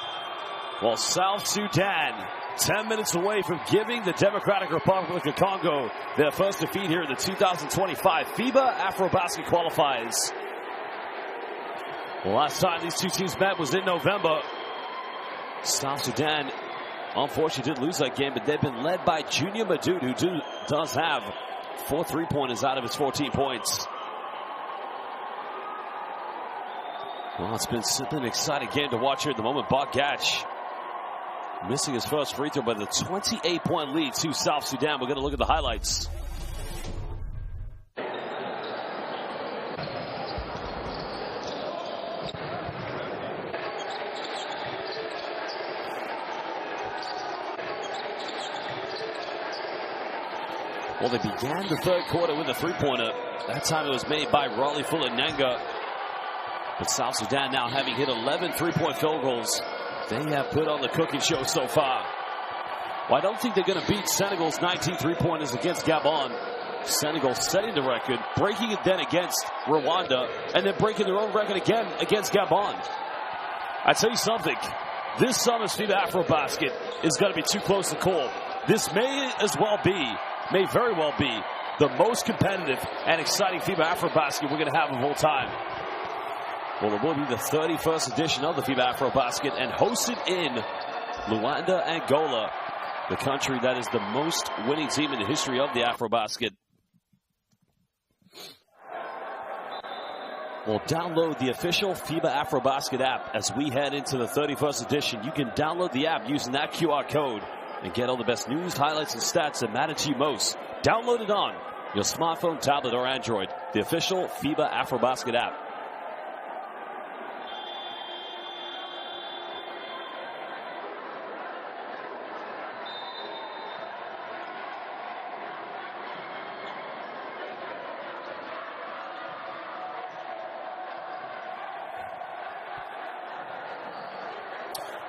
Well, South Sudan, 10 minutes away from giving the Democratic Republic of Congo their first defeat here in the 2025 FIBA AfroBasket Qualifiers. The last time these two teams met was in November. South Sudan, unfortunately, did lose that game, but they've been led by Junior Madud, who does have 4 3-pointers out of his 14 points. Well, it's been simply an exciting game to watch here at the moment. Bot Gatch missing his first free throw, but the 28-point lead to South Sudan. We're going to look at the highlights. Well, they began the 3rd quarter with a 3-pointer. That time it was made by Raleigh Fuller-Nenga. But South Sudan now having hit 11 3-point field goals. They have put on the cooking show so far. Well, I don't think they're going to beat Senegal's 19 3-pointers against Gabon. Senegal setting the record, breaking it then against Rwanda, and then breaking their own record again against Gabon. I tell you something, this summer's FIBA AfroBasket is going to be too close to call. This may very well be the most competitive and exciting FIBA AfroBasket we're going to have of all time. Well, it will be the 31st edition of the FIBA AfroBasket and hosted in Luanda, Angola, the country that is the most winning team in the history of the AfroBasket. Well, download the official FIBA AfroBasket app as we head into the 31st edition. You can download the app using that QR code and get all the best news, highlights, and stats that matter to you most. Download it on your smartphone, tablet, or Android. The official FIBA AfroBasket app.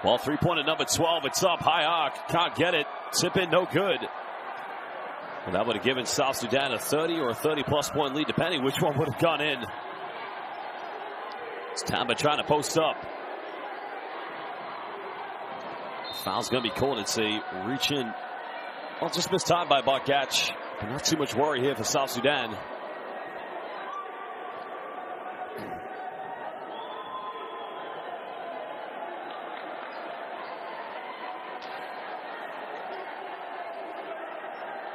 Well, three-pointer number 12. It's up. High arc. Can't get it. Tip in, no good. And that would have given South Sudan a 30 or a 30-plus point lead, depending which one would have gone in. It's Tamba trying to post up. Foul's going to be called. It's a reach in. Well, just missed time by Bargatch. Not too much worry here for South Sudan.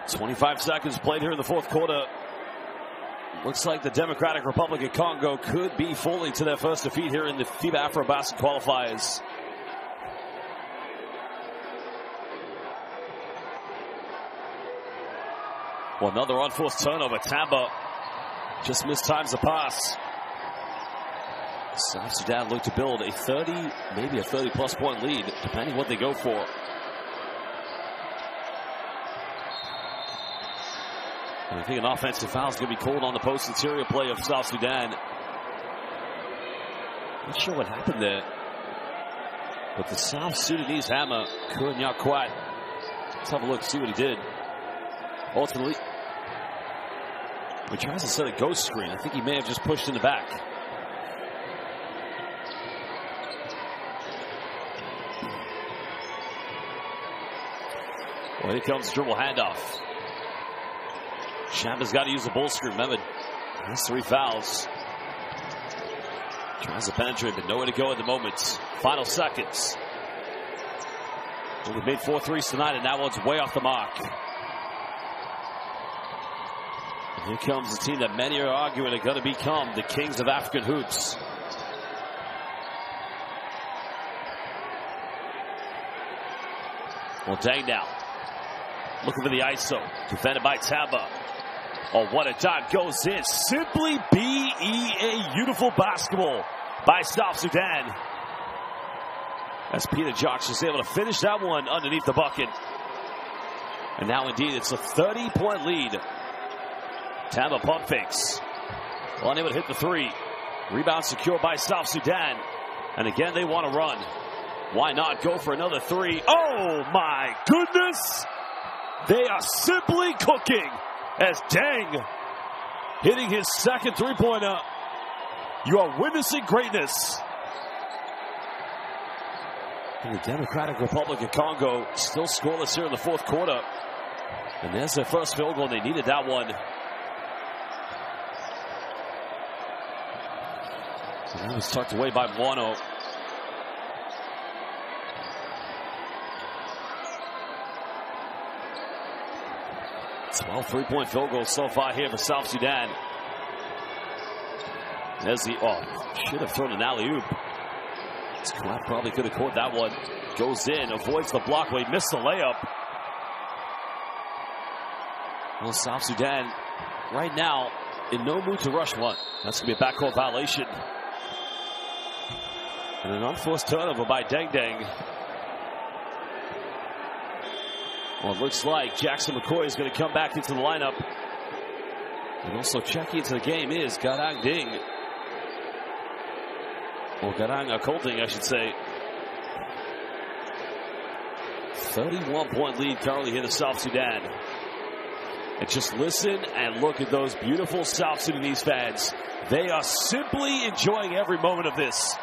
.25 seconds played here in the fourth quarter. Looks like the Democratic Republic of Congo could be falling to their first defeat here in the FIBA AfroBasket qualifiers. Well, another unforced turnover. Tamba just mistimes the pass. South Sudan look to build a 30, maybe a 30-plus point lead, depending what they go for. And I think an offensive foul is going to be called on the post interior play of South Sudan. Not sure what happened there, but the South Sudanese hammer, Kurnya Kwat. Let's have a look, see what he did. Ultimately, he tries to set a ghost screen. I think he may have just pushed in the back. Well, here comes the dribble handoff. Shamba's got to use the bull screen. Remember, has 3 fouls. Tries to penetrate, but nowhere to go at the moment. Final seconds. Well, we've made 4 threes tonight, and that one's way off the mark. And here comes the team that many are arguing are going to become the kings of African hoops. Well, dang now. Looking for the ISO. Defended by Tamba. Oh, what a dime goes in. Simply B-E-A. Beautiful basketball by South Sudan. As Peter Jocks is able to finish that one underneath the bucket. And now indeed it's a 30-point lead. Tamba pump fakes. Well, unable to hit the 3. Rebound secured by South Sudan. And again, they want to run. Why not go for another 3? Oh, my goodness. They are simply cooking. As Deng hitting his second three-pointer. You are witnessing greatness. And the Democratic Republic of Congo still scoreless here in the fourth quarter. And there's their first field goal. They needed that one. And that was tucked away by Mono. Well, 3-point field goal so far here for South Sudan. There's the, should have thrown an alley-oop. Scott probably could have caught that one. Goes in, avoids the block. He missed the layup. Well, South Sudan right now in no mood to rush one. That's going to be a backcourt violation. And an unforced turnover by Deng Deng. Well, it looks like Jackson McCoy is going to come back into the lineup. And also checking into the game is Garang Ding. Or Garang Akolding, I should say. 31-point lead currently here to South Sudan. And just listen and look at those beautiful South Sudanese fans. They are simply enjoying every moment of this.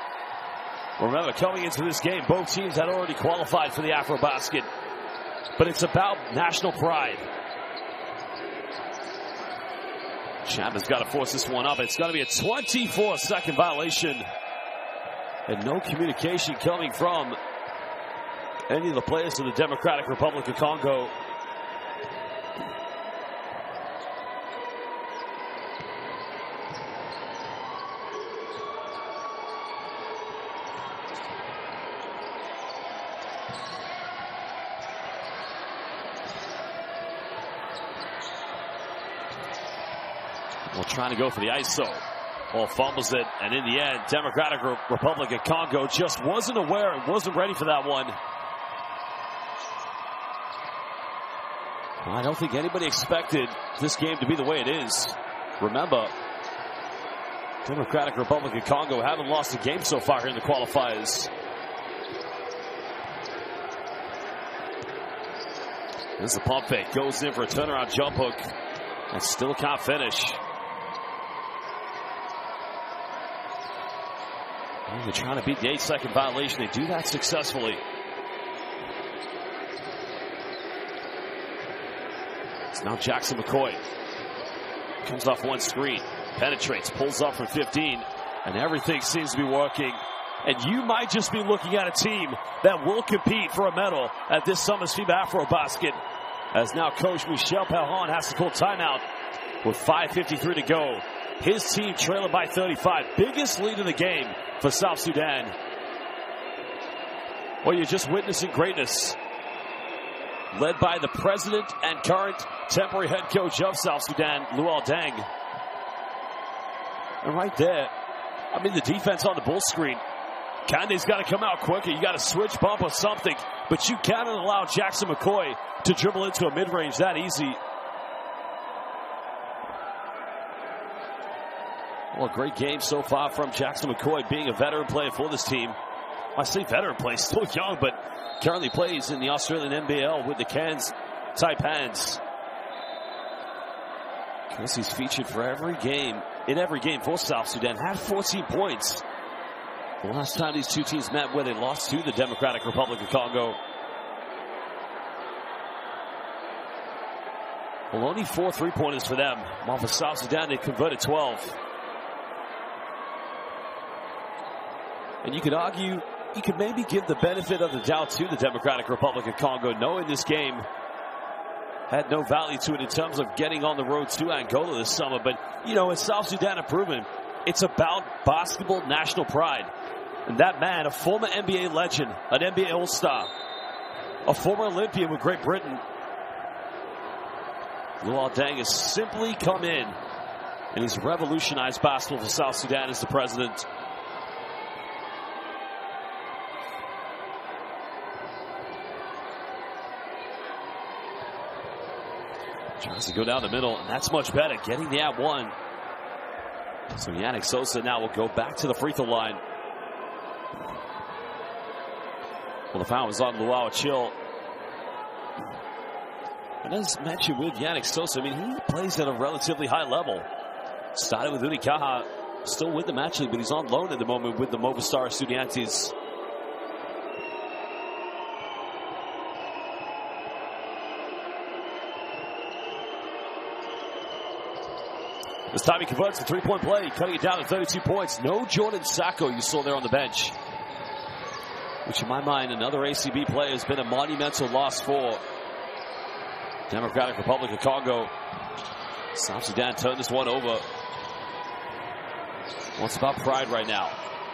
Remember, coming into this game, both teams had already qualified for the AfroBasket. But it's about national pride. Shamba's got to force this one up. It's going to be a 24-second violation. And no communication coming from any of the players of the Democratic Republic of Congo. Well, trying to go for the ISO. Well, fumbles it, and in the end, Democratic Republic of Congo just wasn't aware and wasn't ready for that one. Well, I don't think anybody expected this game to be the way it is. Remember, Democratic Republic of Congo haven't lost a game so far here in the qualifiers. There's the pump fake. Goes in for a turnaround jump hook. And still can't finish. And they're trying to beat the 8-second violation. They do that successfully. It's now Jackson McCoy. Comes off one screen. Penetrates. Pulls up from 15. And everything seems to be working. And you might just be looking at a team that will compete for a medal at this summer's FIBA AfroBasket. As now coach Michel Perron has to call timeout with 5:53 to go. His team trailing by 35. Biggest lead in the game for South Sudan. Well, you're just witnessing greatness. Led by the president and current temporary head coach of South Sudan, Luol Deng. And right there, I mean, the defense on the bull screen. Kande's got to come out quicker. You got to switch, bump, or something. But you cannot allow Jackson McCoy to dribble into a mid-range that easy. Well, a great game so far from Jackson McCoy, being a veteran player for this team. I say veteran player, still young, but currently plays in the Australian NBL with the Cairns Taipans. Because he's featured for every game, in every game for South Sudan. Had 14 points. The last time these two teams met, where they lost to the Democratic Republic of Congo. Well, only 4 3-pointers for them. While for South Sudan, they converted 12. And you could argue, you could maybe give the benefit of the doubt to the Democratic Republic of Congo, knowing this game had no value to it in terms of getting on the road to Angola this summer. But, you know, as South Sudan have proven, it's about basketball national pride. And that man, a former NBA legend, an NBA All-Star, a former Olympian with Great Britain, Luol Deng has simply come in and he's revolutionized basketball for South Sudan as the president. Tries to go down the middle, and that's much better, getting the @1. So Yannick Sosa now will go back to the free throw line. Well, the foul was on Luau Chill. And as mentioned with Yannick Sosa, I mean, he plays at a relatively high level. Started with Unikaha, still with them actually, but he's on loan at the moment with the Movistar Estudiantes. This time he converts the three-point play, cutting it down to 32 points. No Jordan Sacco you saw there on the bench. Which in my mind, another ACB player, has been a monumental loss for Democratic Republic of Congo. South Sudan turned this one over. Well, it's about pride right now.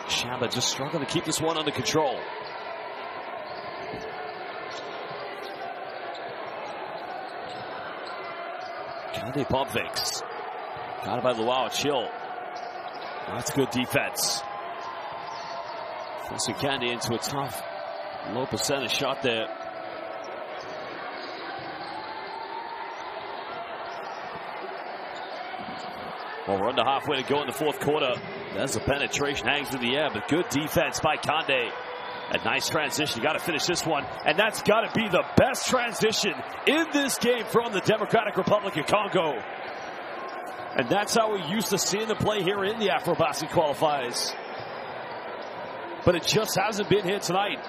Shamba just struggling to keep this one under control. Kande pump fakes. Got it by Luau Chill. That's good defense. Forcing Kande into a tough, low percentage shot there. Well, we're under halfway to go in the fourth quarter. There's a penetration, hangs in the air, but good defense by Kande. A nice transition. You got to finish this one, and that's got to be the best transition in this game from the Democratic Republic of Congo. And that's how we're used to seeing them play here in the AfroBasket qualifiers. But it just hasn't been here tonight.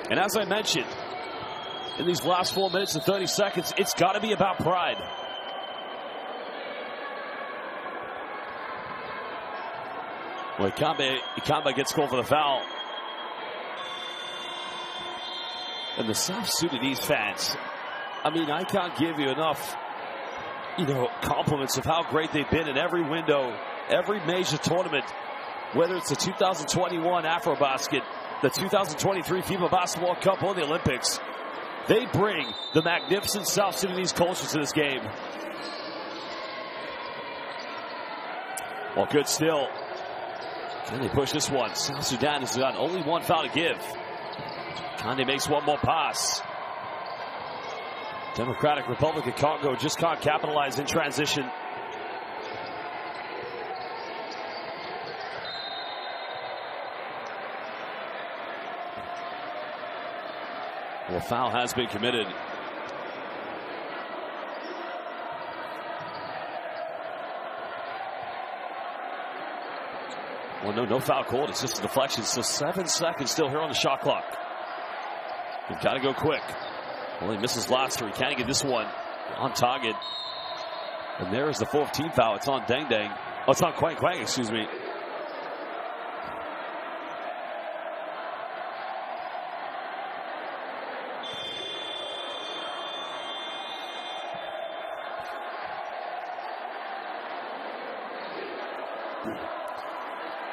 And as I mentioned, in these last 4 minutes and 30 seconds, it's got to be about pride. Well, Ikamba gets called for the foul. And the South Sudanese fans, I mean, I can't give you enough, compliments of how great they've been in every window, every major tournament, whether it's the 2021 AfroBasket, the 2023 FIBA Basketball Cup, or the Olympics. They bring the magnificent South Sudanese culture to this game. Well, good still. Can they push this one? South Sudan has got only one foul to give. Kande makes one more pass. Democratic Republic of Congo just can't capitalize in transition. Well, foul has been committed. Well, no foul called. It's just a deflection. So 7 seconds still here on the shot clock. You've got to go quick. Well, he misses last three. Can he get this one on target? And there's the 4th team foul. It's on Deng Deng. Oh, it's on Quang Quang, excuse me.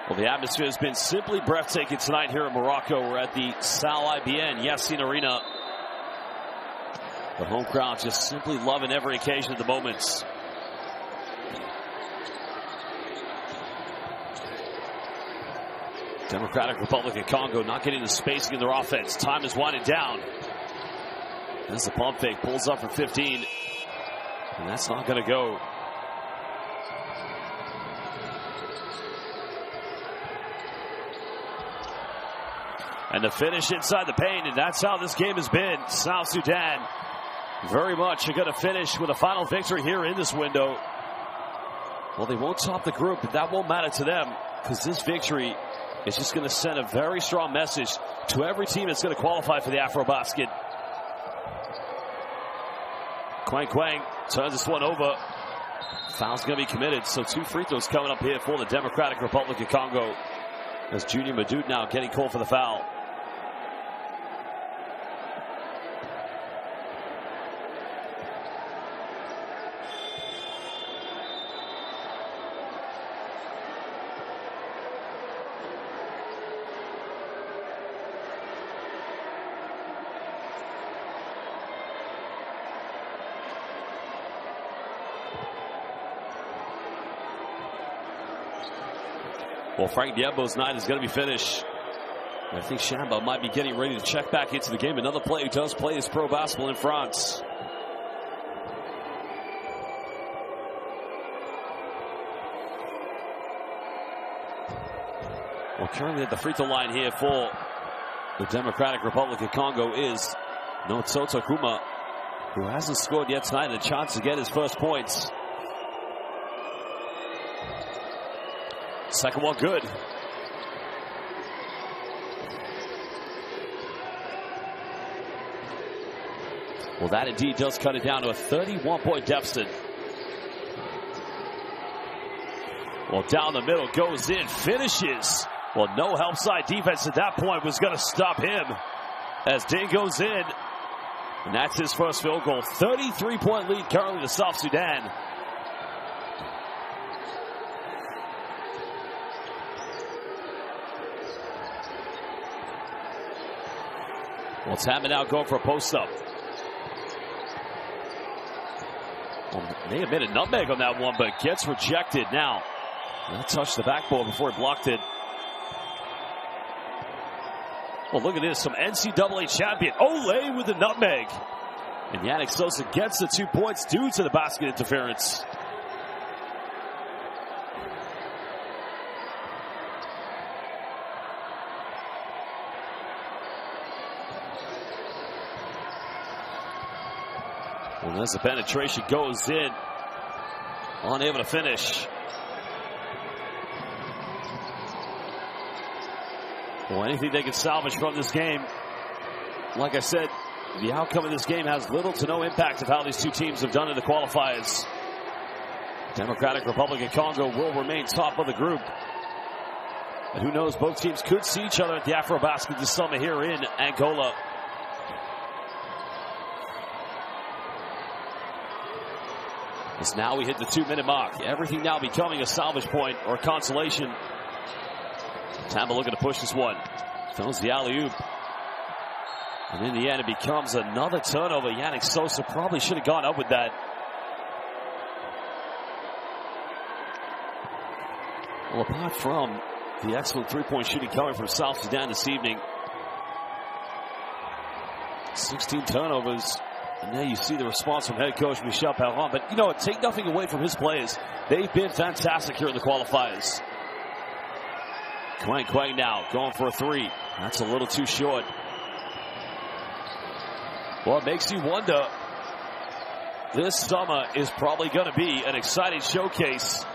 Well, the atmosphere has been simply breathtaking tonight here in Morocco. We're at the Sal IBN Yassin Arena. The home crowd just simply loving every occasion at the moment. Democratic Republic of Congo not getting the spacing in their offense. Time is winding down. As the pump fake pulls up for 15. And that's not going to go. And the finish inside the paint, and that's how this game has been. South Sudan very much are going to finish with a final victory here in this window. Well, they won't top the group, but that won't matter to them because this victory is just going to send a very strong message to every team that's going to qualify for the AfroBasket. Quang Quang turns this one over. Foul's going to be committed, so 2 free throws coming up here for the Democratic Republic of Congo. As Junior Madut now getting called for the foul. Well, Frank Diebo's night is going to be finished. I think Shamba might be getting ready to check back into the game. Another player who does play his pro basketball in France. Well, currently at the free throw line here for the Democratic Republic of Congo is Notsoto Kuma, who hasn't scored yet tonight, and a chance to get his first points. Second one good. Well, that indeed does cut it down to a 31-point deficit. Well, down the middle, goes in, finishes. Well, no help side defense at that point was going to stop him as Ding goes in. And that's his first field goal. 33-point lead currently to South Sudan. Well, Tamman now going for a post-up. Well, may have made a nutmeg on that one, but gets rejected now. He'll touch the backboard before he blocked it. Well, look at this. Some NCAA champion. Ole with the nutmeg. And Yannick Sosa gets the 2 points due to the basket interference. And as the penetration goes in, unable to finish. Well, anything they can salvage from this game. Like I said, the outcome of this game has little to no impact of how these two teams have done in the qualifiers. Democratic Republic of Congo will remain top of the group. And who knows, both teams could see each other at the AfroBasket this summer here in Angola. As now we hit the 2-minute mark. Everything now becoming a salvage point or consolation. Tamma looking to push this one. Throws the alley-oop. And in the end, it becomes another turnover. Yannick Sosa probably should have gone up with that. Well, apart from the excellent three-point shooting coming from South Sudan this evening, 16 turnovers. And there you see the response from head coach Michel Perron. But, you know, take nothing away from his players. They've been fantastic here in the qualifiers. Quang Quang now going for a three. That's a little too short. Well, it makes you wonder. This summer is probably going to be an exciting showcase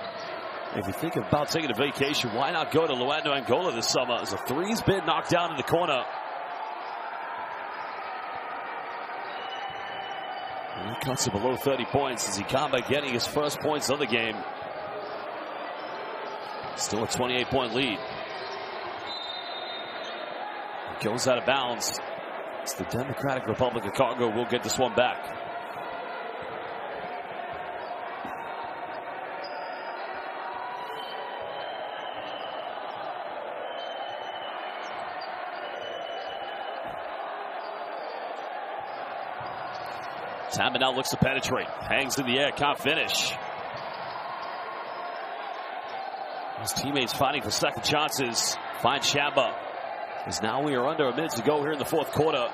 If you think about taking a vacation, why not go to Luanda, Angola this summer? As a three's been knocked down in the corner. And he cuts it below 30 points as Ikamba getting his first points of the game. Still a 28-point lead. It goes out of bounds. It's the Democratic Republic of Congo. Will get this one back. Tamba now looks to penetrate. Hangs in the air, can't finish. His teammates fighting for second chances. Find Shamba. As now we are under a minute to go here in the fourth quarter.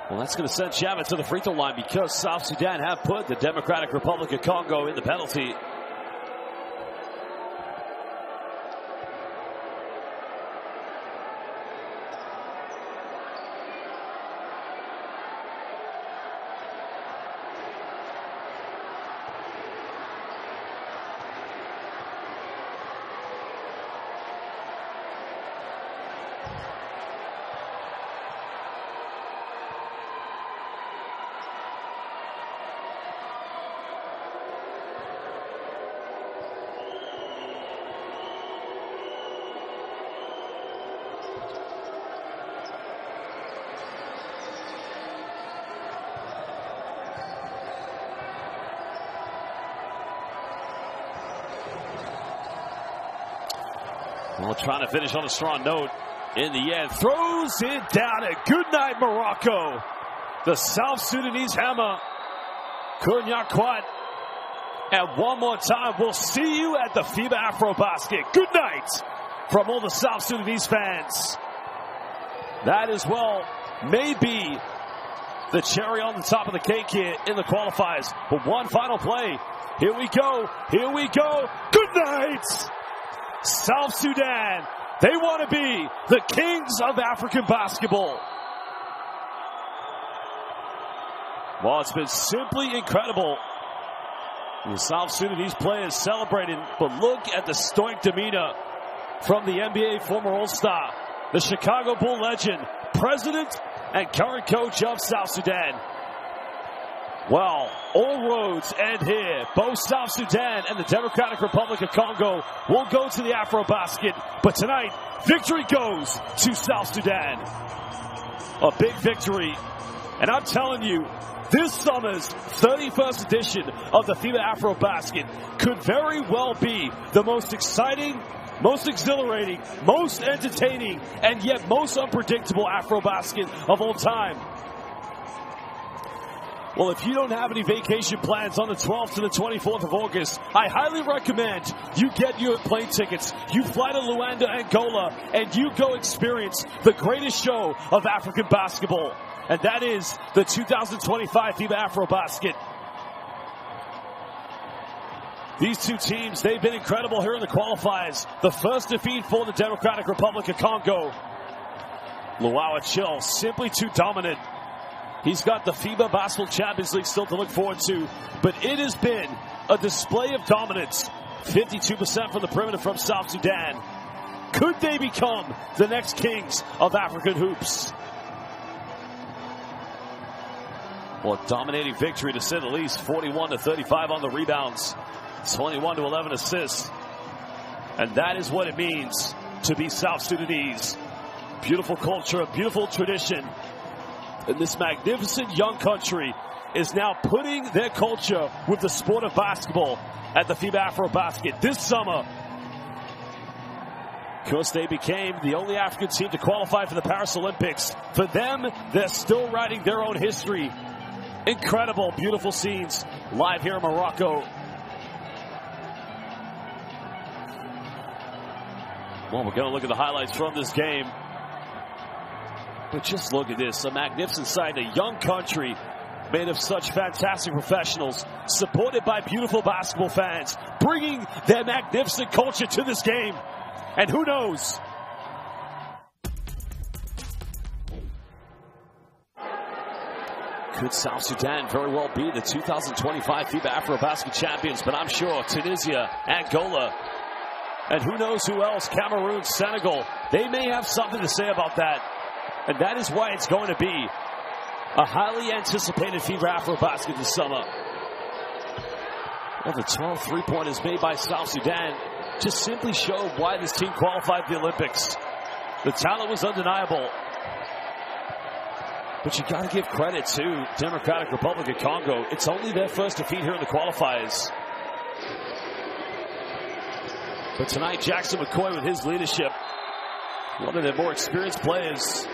Well, that's going to send Shamba to the free throw line because South Sudan have put the Democratic Republic of Congo in the penalty. Well, trying to finish on a strong note in the end. Throws it down. And good night, Morocco. The South Sudanese hammer. Cognac Quad. And one more time, we'll see you at the FIBA AfroBasket. Good night from all the South Sudanese fans. That as well may be the cherry on the top of the cake here in the qualifiers. But one final play. Here we go. Here we go. Good night. South Sudan, they want to be the kings of African basketball. Well, it's been simply incredible. The South Sudanese players celebrating, but look at the stoic demeanor from the NBA former All-Star, the Chicago Bull legend, president and current coach of South Sudan. Well, all roads end here. Both South Sudan and the Democratic Republic of Congo will go to the AfroBasket. But tonight, victory goes to South Sudan. A big victory. And I'm telling you, this summer's 31st edition of the FIBA AfroBasket could very well be the most exciting, most exhilarating, most entertaining, and yet most unpredictable AfroBasket of all time. Well, if you don't have any vacation plans on the 12th to the 24th of August, I highly recommend you get your plane tickets, you fly to Luanda, Angola, and you go experience the greatest show of African basketball. And that is the 2025 FIBA AfroBasket. These two teams, they've been incredible here in the qualifiers. The first defeat for the Democratic Republic of Congo. Luau Chill, simply too dominant. He's got the FIBA Basketball Champions League still to look forward to, but it has been a display of dominance. 52% from the perimeter from South Sudan. Could they become the next kings of African hoops? Well, a dominating victory to say the least. 41-35 on the rebounds. 21-11 assists. And that is what it means to be South Sudanese. Beautiful culture, beautiful tradition. And this magnificent young country is now putting their culture with the sport of basketball at the FIBA AfroBasket this summer. Of course, they became the only African team to qualify for the Paris Olympics. For them, they're still writing their own history. Incredible, beautiful scenes live here in Morocco. Well, we're going to look at the highlights from this game. But just look at this, a magnificent sight, a young country made of such fantastic professionals, supported by beautiful basketball fans, bringing their magnificent culture to this game. And who knows? Could South Sudan very well be the 2025 FIBA AfroBasket champions? But I'm sure Tunisia, Angola, and who knows who else, Cameroon, Senegal, they may have something to say about that. And that is why it's going to be a highly anticipated FIBA AfroBasket this summer. Well, the 12 three-pointers made by South Sudan just simply showed why this team qualified for the Olympics. The talent was undeniable. But you got to give credit to Democratic Republic of Congo. It's only their first defeat here in the qualifiers. But tonight, Jackson McCoy with his leadership, one of their more experienced players.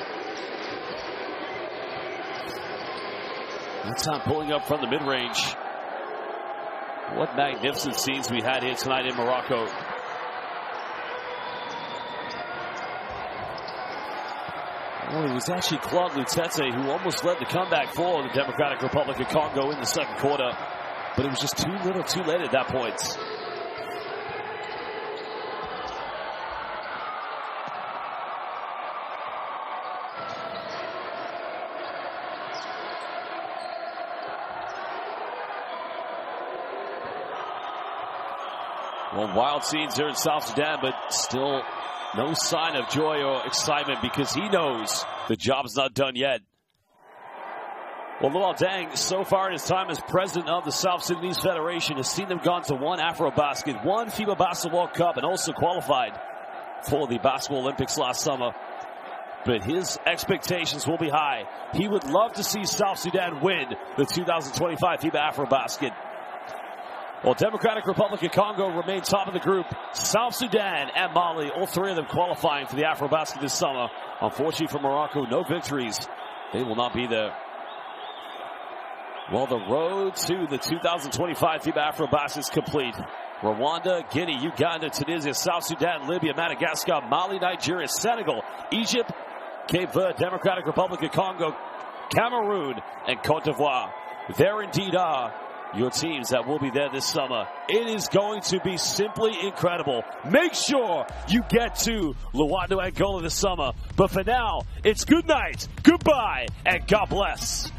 That time pulling up from the mid-range. What magnificent scenes we had here tonight in Morocco. Well, it was actually Claude Lutete who almost led the comeback for the Democratic Republic of Congo in the second quarter. But it was just too little too late at that point. Well, wild scenes here in South Sudan, but still no sign of joy or excitement because he knows the job's not done yet. Well, Luol Deng, so far in his time as president of the South Sudanese Federation, has seen them gone to one AfroBasket, one FIBA Basketball Cup, and also qualified for the Basketball Olympics last summer. But his expectations will be high. He would love to see South Sudan win the 2025 FIBA AfroBasket. Well, Democratic Republic of Congo remain top of the group. South Sudan and Mali, all three of them qualifying for the AfroBasket this summer. Unfortunately for Morocco, no victories. They will not be there. Well, the road to the 2025 FIBA AfroBasket is complete. Rwanda, Guinea, Uganda, Tunisia, South Sudan, Libya, Madagascar, Mali, Nigeria, Senegal, Egypt, Cape Verde, Democratic Republic of Congo, Cameroon, and Cote d'Ivoire. There indeed are your teams that will be there this summer. It is going to be simply incredible. Make sure you get to Luanda, Angola this summer. But for now, it's good night, goodbye, and God bless.